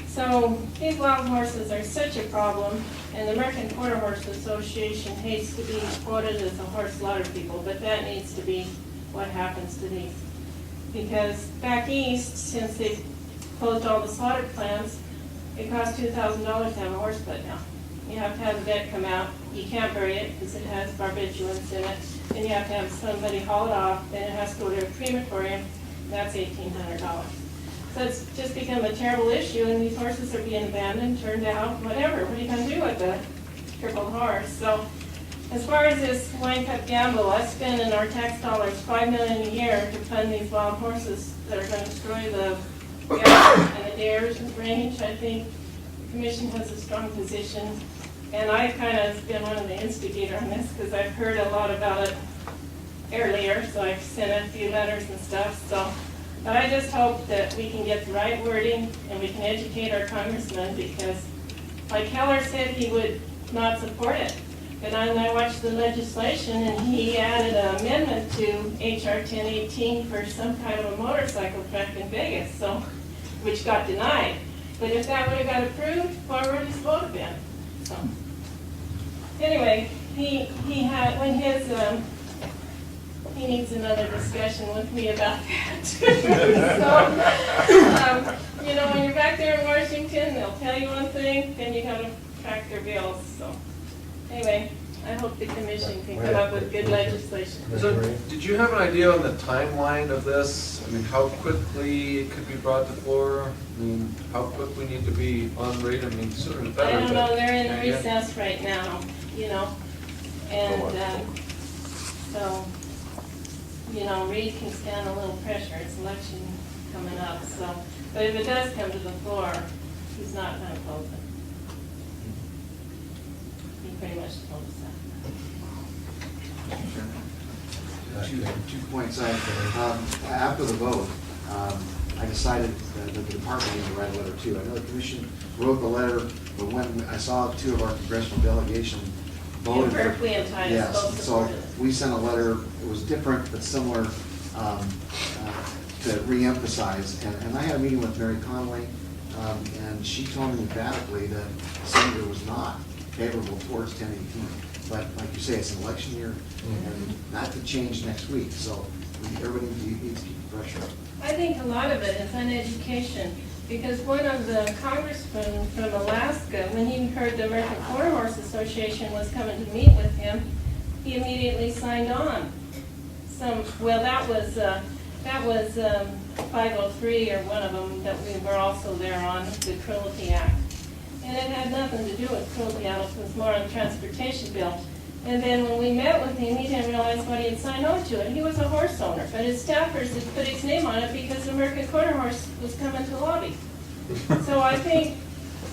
So these wild horses are such a problem, and the American Quarter Horse Association hates to be quoted as a horse slaughter people, but that needs to be what happens to these. Because back east, since they've closed all the slaughter plants, it costs $2,000 to have a horse put down. You have to have the vet come out. You can't bury it because it has barbiturates in it. Then you have to have somebody haul it off. Then it has to go to a crematorium. That's $1,800. So it's just become a terrible issue, and these horses are being abandoned, turned out, whatever. What are you going to do with a crippled horse? So as far as this Wine Cup gamble, I spend in our tax dollars $5 million a year to fund these wild horses that are going to destroy the and the Dares range, I think the commission has a strong position. And I kind of been one of the instigator on this because I've heard a lot about it earlier, so I've sent a few letters and stuff, so. But I just hope that we can get the right wording and we can educate our congressman, because like Keller said, he would not support it. But then I watched the legislation and he added an amendment to HR 1018 for some kind of a motorcycle track in Vegas, so, which got denied. But if that would have got approved, where would his vote have been? So, anyway, he had, when his, he needs another discussion with me about that too. So, you know, when you're back there in Washington, they'll tell you one thing, then you gotta track their bills, so. Anyway, I hope the commission can come up with good legislation. So, did you have an idea on the timeline of this? I mean, how quickly it could be brought to floor? I mean, how quick we need to be on rate? I mean, sooner the better. I don't know, but- they're in Yeah. recess right now, you know, and, so, you know, Reed can stand a little pressure, it's election coming up, so, but if it does come to the floor, he's not gonna close it. He pretty much told us that. Two points. After the vote, I decided that the department needed to write a letter too. I know the commission wrote the letter, but when I saw two of our congressional delegation voted. Yeah, Berkeley and Titus Yes, both so supported it. we sent a letter, it was different but similar, to reemphasize. And I had a meeting with Mary Conley, and she told me emphatically that the senator was not favorable towards 1018. But like you say, it's an election year, and that could change next week, so everybody needs to keep the pressure up. I think a lot of it is on education, because one of the congressmen from Alaska, when he heard the American Quarter Horse Association was coming to meet with him, he immediately signed on. That was 503 or one of them that we were also there on, the Cruelty Act. And it had nothing to do with Cruelty Act, it was more on the transportation bill. And then when we met with him, he didn't realize what he had signed on to it. He was a horse owner, but his staffers had put his name on it because the American Quarter Horse was coming to lobby. So I think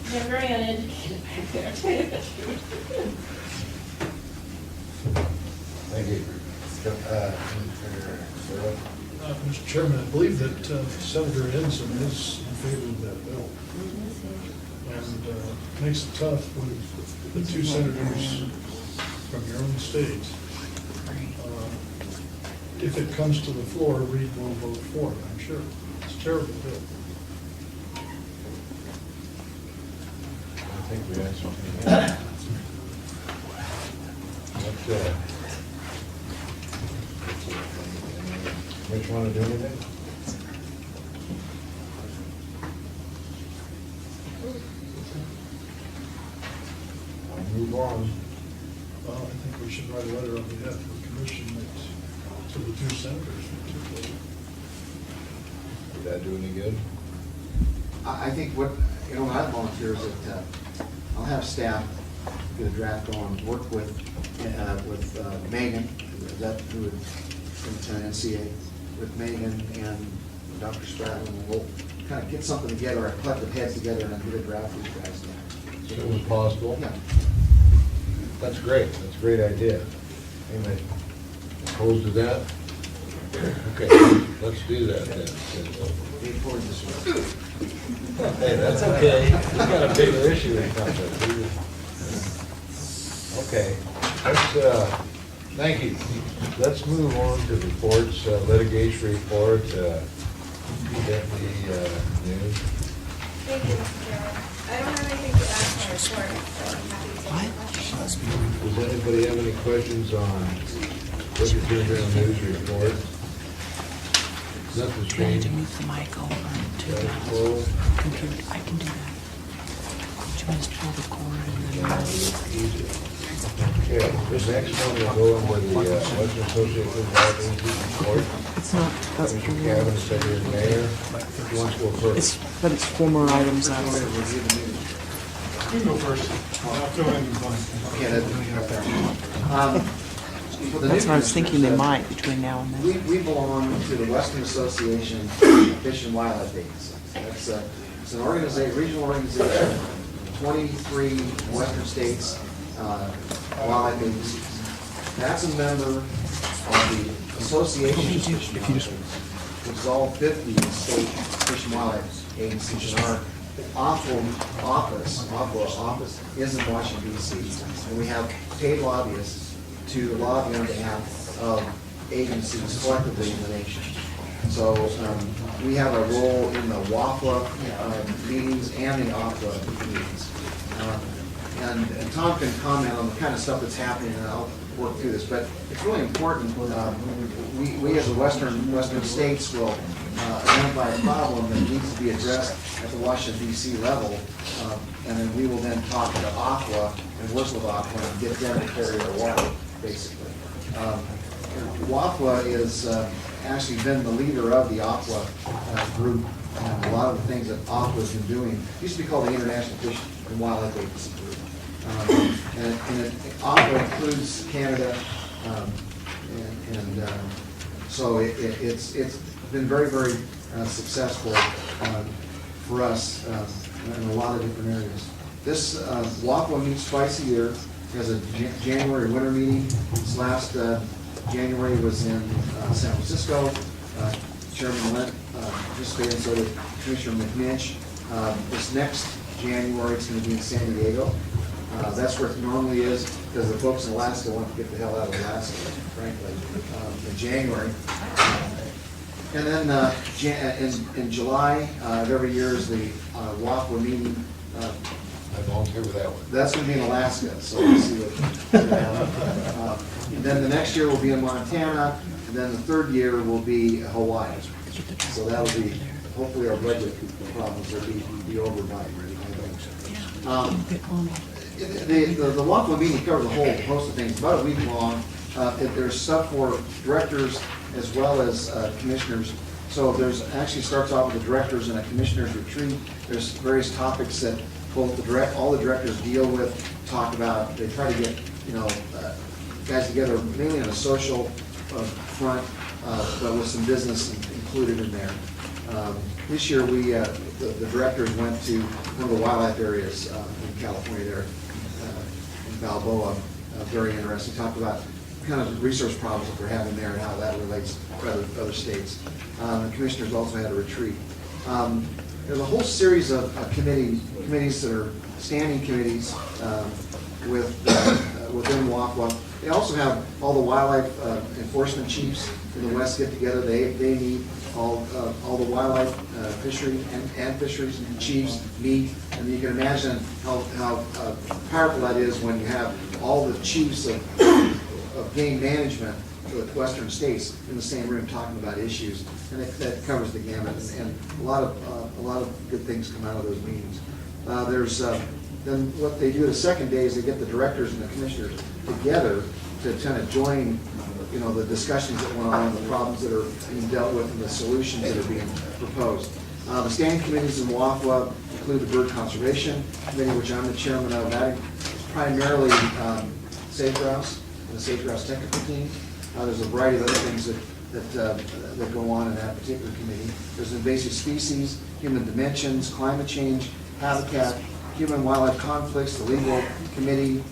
they're very uneducated back there, to tell you the truth. Thank you. Mr. Chairman, I believe that Senator Ensign is in favor of that bill. And makes it tough with the two senators from your own state. If it comes to the floor, Reed will vote for it, I'm sure. It's a terrible bill. I think we answered that. Which want to do anything? I'll move on. Well, I think we should write a letter on behalf of the commission to the two senators particularly. Did that do any good? I think what I volunteer is that I'll have staff get a draft going, work with Megan, that who would, NCA, with Megan and Dr. Stratton, and we'll kind of get something together, our collective heads together, and get a draft for you guys now. As soon as possible? Yeah. That's great, that's a great idea. Anybody opposed to that? Okay, let's do that then. Hey, that's okay. We've got a bigger issue in front of us. Okay, let's, thank you. Let's move on to reports, litigation report, Deputy News. Thank you, Mr. Chairman. I don't have anything to add to my report, so I'm happy to take questions. Does anybody have any questions on Litigation News report? Nothing's Do I need changed. to move the mic over to Status the quo. computer? I can do that. Do you want us to pull the cord and then? Okay, this next one will go into the Western Association of Agencies report. It's not, that's Mr. Cavan, Secretary Mayor, who wants to go first? but it's 4 more items. You can go first. I'll fill in the blank. That's what I was thinking they might between now and then. We belong to the Western Association of Fish and Wildlife Agencies. That's, it's an organization, regional organization, 23 western states, wildlife agencies. That's a member of the association, which is all 50 state fish and wildlife agencies. And our office is in Washington DC. And we have paid lobbyists to lobby on behalf of agencies collectively in the nation. So we have a role in the WAFLA meetings and the OPLA meetings. And Tom can comment on the kind of stuff that's happening, and I'll work through this, but it's really important. We as the western states will identify a problem that needs to be addressed at the Washington DC level, and then we will then talk to OPLA and work with OPLA and get them to carry the water, basically. WAFLA is actually been the leader of the OPLA group, and a lot of the things that OPLA has been doing. It used to be called the International Fish and Wildlife Agency Group. And OPLA includes Canada, so it's been very, very successful for us in a lot of different areas. This WAFLA meets twice a year. It has a January winter meeting. This last January was in San Francisco. Chairman Lent participated, and so did Commissioner McNinch. This next January, it's going to be in San Diego. That's where it normally is, because the folks in Alaska want to get the hell out of Alaska, frankly, in January. And then in July of every year is the WAFLA meeting. I volunteer with that one. That's going to be in Alaska, so we'll see what. And then the next year will be in Montana, and then the third year will be Hawaii. So that'll be, hopefully our budget problems will be over by the WAFLA meeting covers a whole host of things, about a week long. There's stuff for directors as well as commissioners. So there's actually starts off with the directors and a commissioners retreat. There's various topics that both all the directors deal with, talk about. They try to get guys together mainly on a social front, but with some business included in there. This year the directors went to one of the wildlife areas in California there, in Balboa. Very interesting. Talked about kind of resource problems that they're having there and how that relates to other states. The commissioners also had a retreat. There's a whole series of committees that are standing committees within WAFLA. They also have all the wildlife enforcement chiefs in the West get together. They meet. All the wildlife fishery and fisheries chiefs meet, and you can imagine how powerful that is when you have all the chiefs of game management for the western states in the same room talking about issues, and that covers the gamut, and a lot of good things come out of those meetings. Then what they do the second day is they get the directors and the commissioners together to kind of join the discussions that went on, the problems that are being dealt with, and the solutions that are being proposed. The standing committees in WAFLA include the Bird Conservation Committee, which I'm the chairman of. That is primarily safe grouse and the safe grouse technical team. There's a variety of other things that go on in that particular committee. There's invasive species, human dimensions, climate change, habitat, human wildlife conflicts, the legal committee,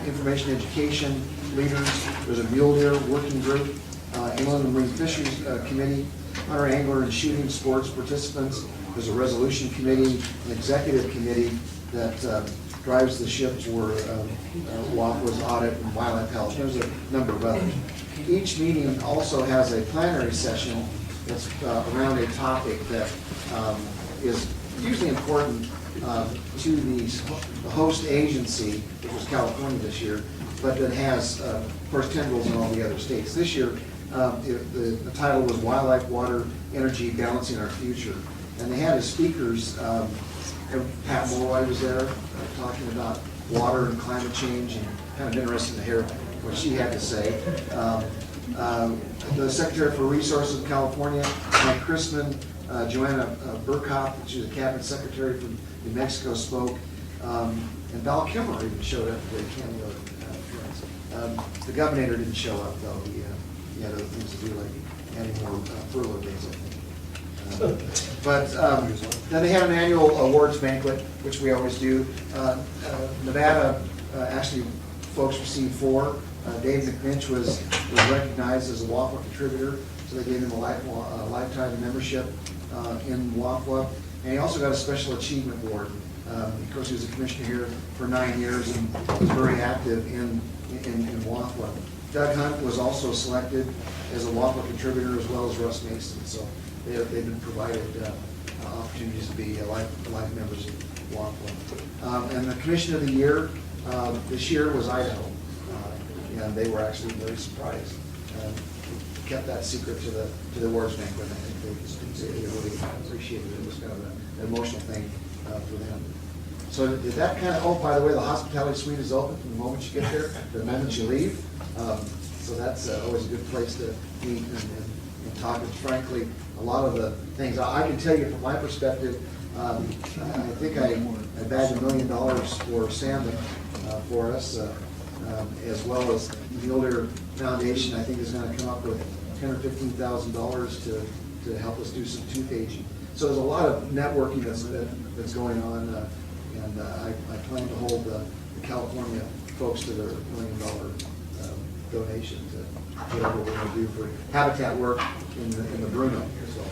information education leaders. There's a mule deer working group, Inland and Marine Fisheries Committee, hunter, angler, and shooting sports participants. There's a resolution committee, an executive committee that drives the ship for WAFLA's audit and wildlife health. There's a number of others. Each meeting also has a plenary session that's around a topic that is usually important to the host agency, which was California this year, but that has, of course, tendrils in all the other states. This year, the title was Wildlife, Water, Energy, Balancing Our Future. And they had as speakers, Pat Mulroy was there talking about water and climate change, and kind of interesting to hear what she had to say. The Secretary for Resources of California, Mike Christman, Joanna Burkhoff, she's a cabinet secretary from New Mexico, spoke, and Val Kilmer even showed up for the cameo appearance. The governor didn't show up though. He had other things to do, like adding more furlough days, I think. But then they had an annual awards banquet, which we always do. Nevada, actually, folks received 4. Dave McMinch was recognized as a WAFWA contributor, so they gave him a lifetime membership in WAFWA. And he also got a Special Achievement Award. Of course, he was a commissioner here for 9 years and was very active in WAFWA. Doug Hunt was also selected as a WAFWA contributor, as well as Russ Mason. So they've been provided opportunities to be life members of WAFWA. And the Commission of the Year this year was Idaho. And they were actually very surprised. Kept that secret to the awards banquet. I think they really appreciated it. It was kind of an emotional thing for them. So did that kind of, oh, by the way, the hospitality suite is open from the moment you get there, the moment you leave. So that's always a good place to meet and talk. And frankly, a lot of the things, I can tell you from my perspective, I think I bagged $1 million for salmon for us, as well as the Mueller Foundation, I think is going to come up with $10,000 or $15,000 to help us do some tooth aging. So there's a lot of networking that's going on, and I plan to hold the California folks to their $1 million donation to whatever we're going to do for habitat work in the Bruno. So,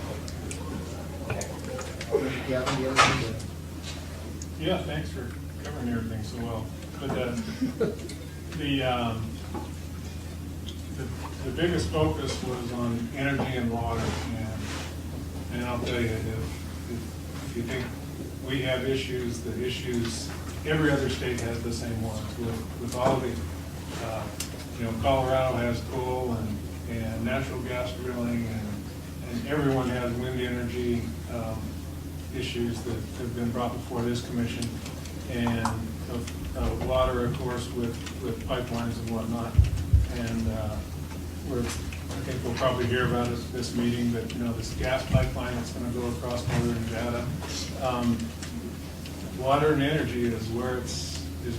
Captain, do you have anything to? Yeah, thanks for covering everything so well. But the biggest focus was on energy and water, and I'll tell you, if you think we have issues, the issues, every other state has the same ones. With all the, Colorado has coal and natural gas drilling, and everyone has wind energy issues that have been brought before this commission, and water, of course, with pipelines and whatnot. And I think we'll probably hear about it at this meeting, but this gas pipeline that's going to go across northern Nevada. Water and energy is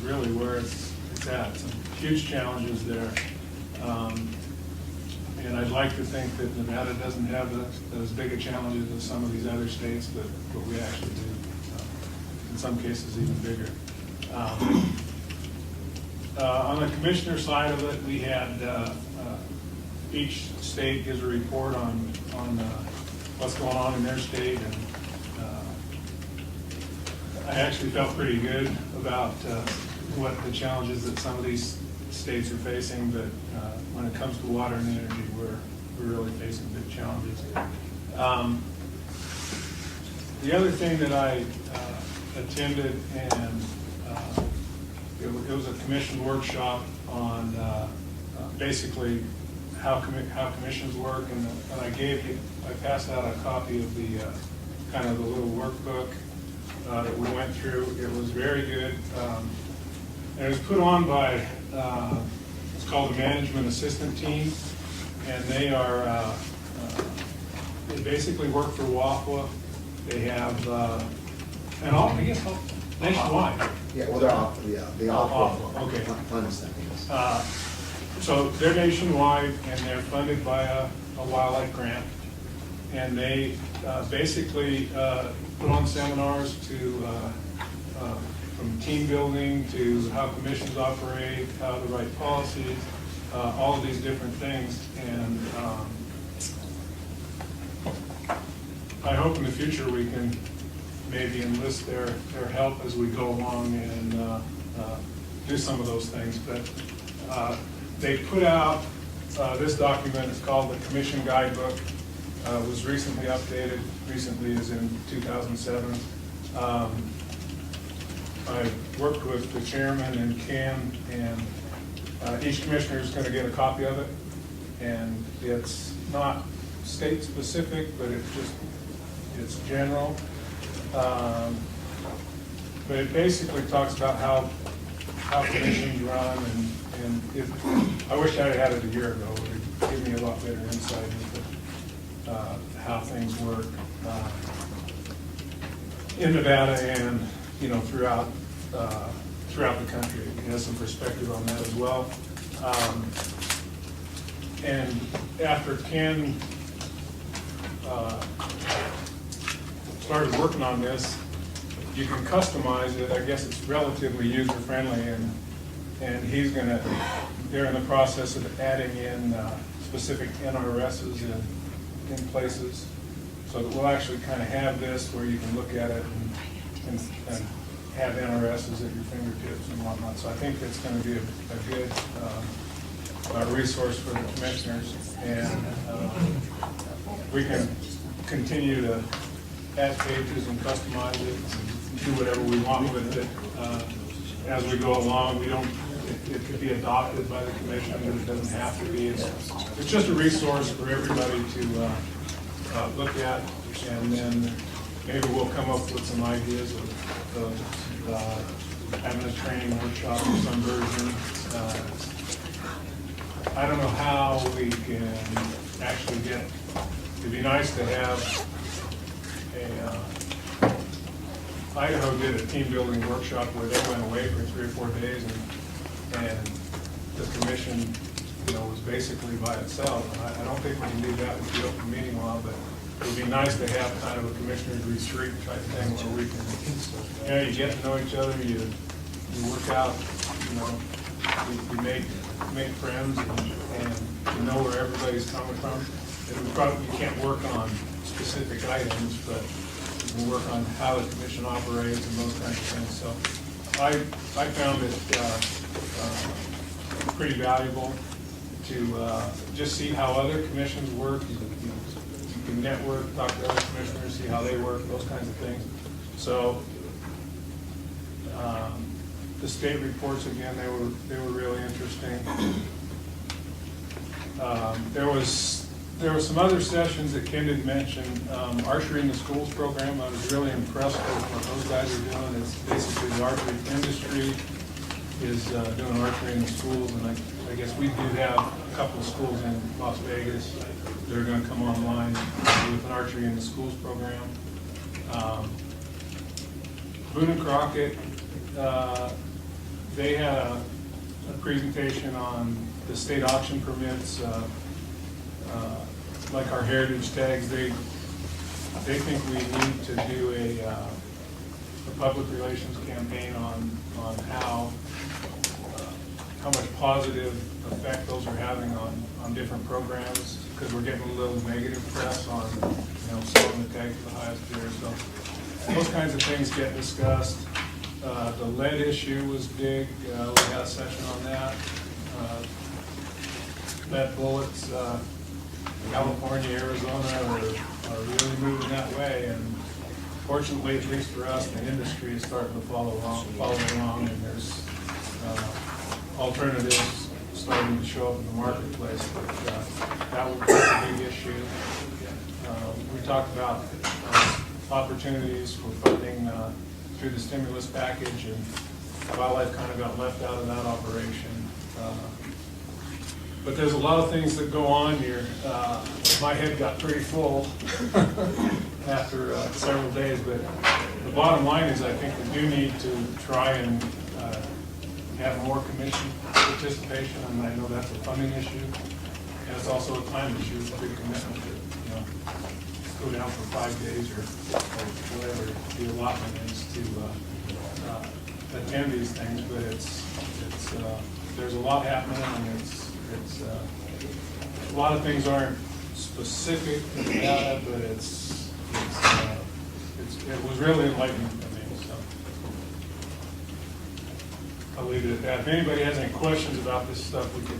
really where it's at. Some huge challenges there. And I'd like to think that Nevada doesn't have as big a challenges as some of these other states, but we actually do. In some cases, even bigger. On the commissioner side of it, we had each state gives a report on what's going on in their state, and I actually felt pretty good about what the challenges that some of these states are facing, but when it comes to water and energy, we're really facing big challenges. The other thing that I attended, and it was a commission workshop on basically how commissions work, and I passed out a copy of the kind of the little workbook that we went through. It was very good. And it was put on by, it's called the Management Assistant Team, and they are, they basically work for WAFWA. They have, and all, I guess, nationwide. Yeah, well, they're off, the WAFWA, okay. Funds that. So they're nationwide, and they're funded by a wildlife grant. And they basically put on seminars to, from team building to how commissions operate, how to write policies, all of these different things. And I hope in the future we can maybe enlist their help as we go along and do some of those things. But they put out this document. It's called the Commission Guidebook. Was recently updated. Recently is in 2007. I worked with the chairman and Ken, and each commissioner is going to get a copy of it. And it's not state specific, but it's general. But it basically talks about how commissions run, and I wish I had had it a year ago. It would give me a lot better insight into how things work in Nevada and throughout the country. It has some perspective on that as well. And after Ken started working on this, you can customize it. I guess it's relatively user-friendly, and he's gonna, they're in the process of adding in specific NRSs in places, so that we'll actually kind of have this where you can look at it and have NRSs at your fingertips and whatnot. So I think it's going to be a good resource for the commissioners, and we can continue to add pages and customize it and do whatever we want with it as we go along. We don't, it could be adopted by the commission, but it doesn't have to be. It's just a resource for everybody to look at, and then maybe we'll come up with some ideas of having a training workshop of some version. I don't know how we can actually get, it'd be nice to have Idaho did a team building workshop where they went away for 3 or 4 days, and the commission, was basically by itself. And I don't think we can do that with the open meeting law, but it would be nice to have kind of a commissioner's retreat type thing where we can, you get to know each other, you work out, you make friends, and you know where everybody's coming from. You can't work on specific items, but you can work on how the commission operates and those kinds of things. So I found it pretty valuable to just see how other commissions work. You can network, talk to other commissioners, see how they work, those kinds of things. So the state reports, again, they were really interesting. There were some other sessions that Ken had mentioned. Archery in the Schools program, I was really impressed with what those guys are doing. It's basically the archery industry is doing archery in the schools, and I guess we do have a couple of schools in Las Vegas that are going to come online with an archery in the schools program. Boone and Crockett, they had a presentation on the state auction permits, like our heritage tags. They think we need to do a public relations campaign on how much positive effect those are having on different programs, because we're getting a little negative press on selling the tag to the highest bidder. So those kinds of things get discussed. The lead issue was big. We had a session on that. Lead bullets, California, Arizona are really moving that way, and fortunately, at least for us, the industry is starting to follow along, and there's alternatives starting to show up in the marketplace. But that would be a big issue. We talked about opportunities for funding through the stimulus package, and wildlife kind of got left out of that operation. But there's a lot of things that go on here. My head got pretty full after several days, but the bottom line is I think we do need to try and have more commission participation, and I know that's a funding issue, and it's also a time issue. It's a big commitment to go down for 5 days or whatever the allotment is to attend these things. But it's there's a lot happening, and it's a lot of things aren't specific to that, but it was really enlightening to me. So I'll leave it at that. If anybody has any questions about this stuff, we could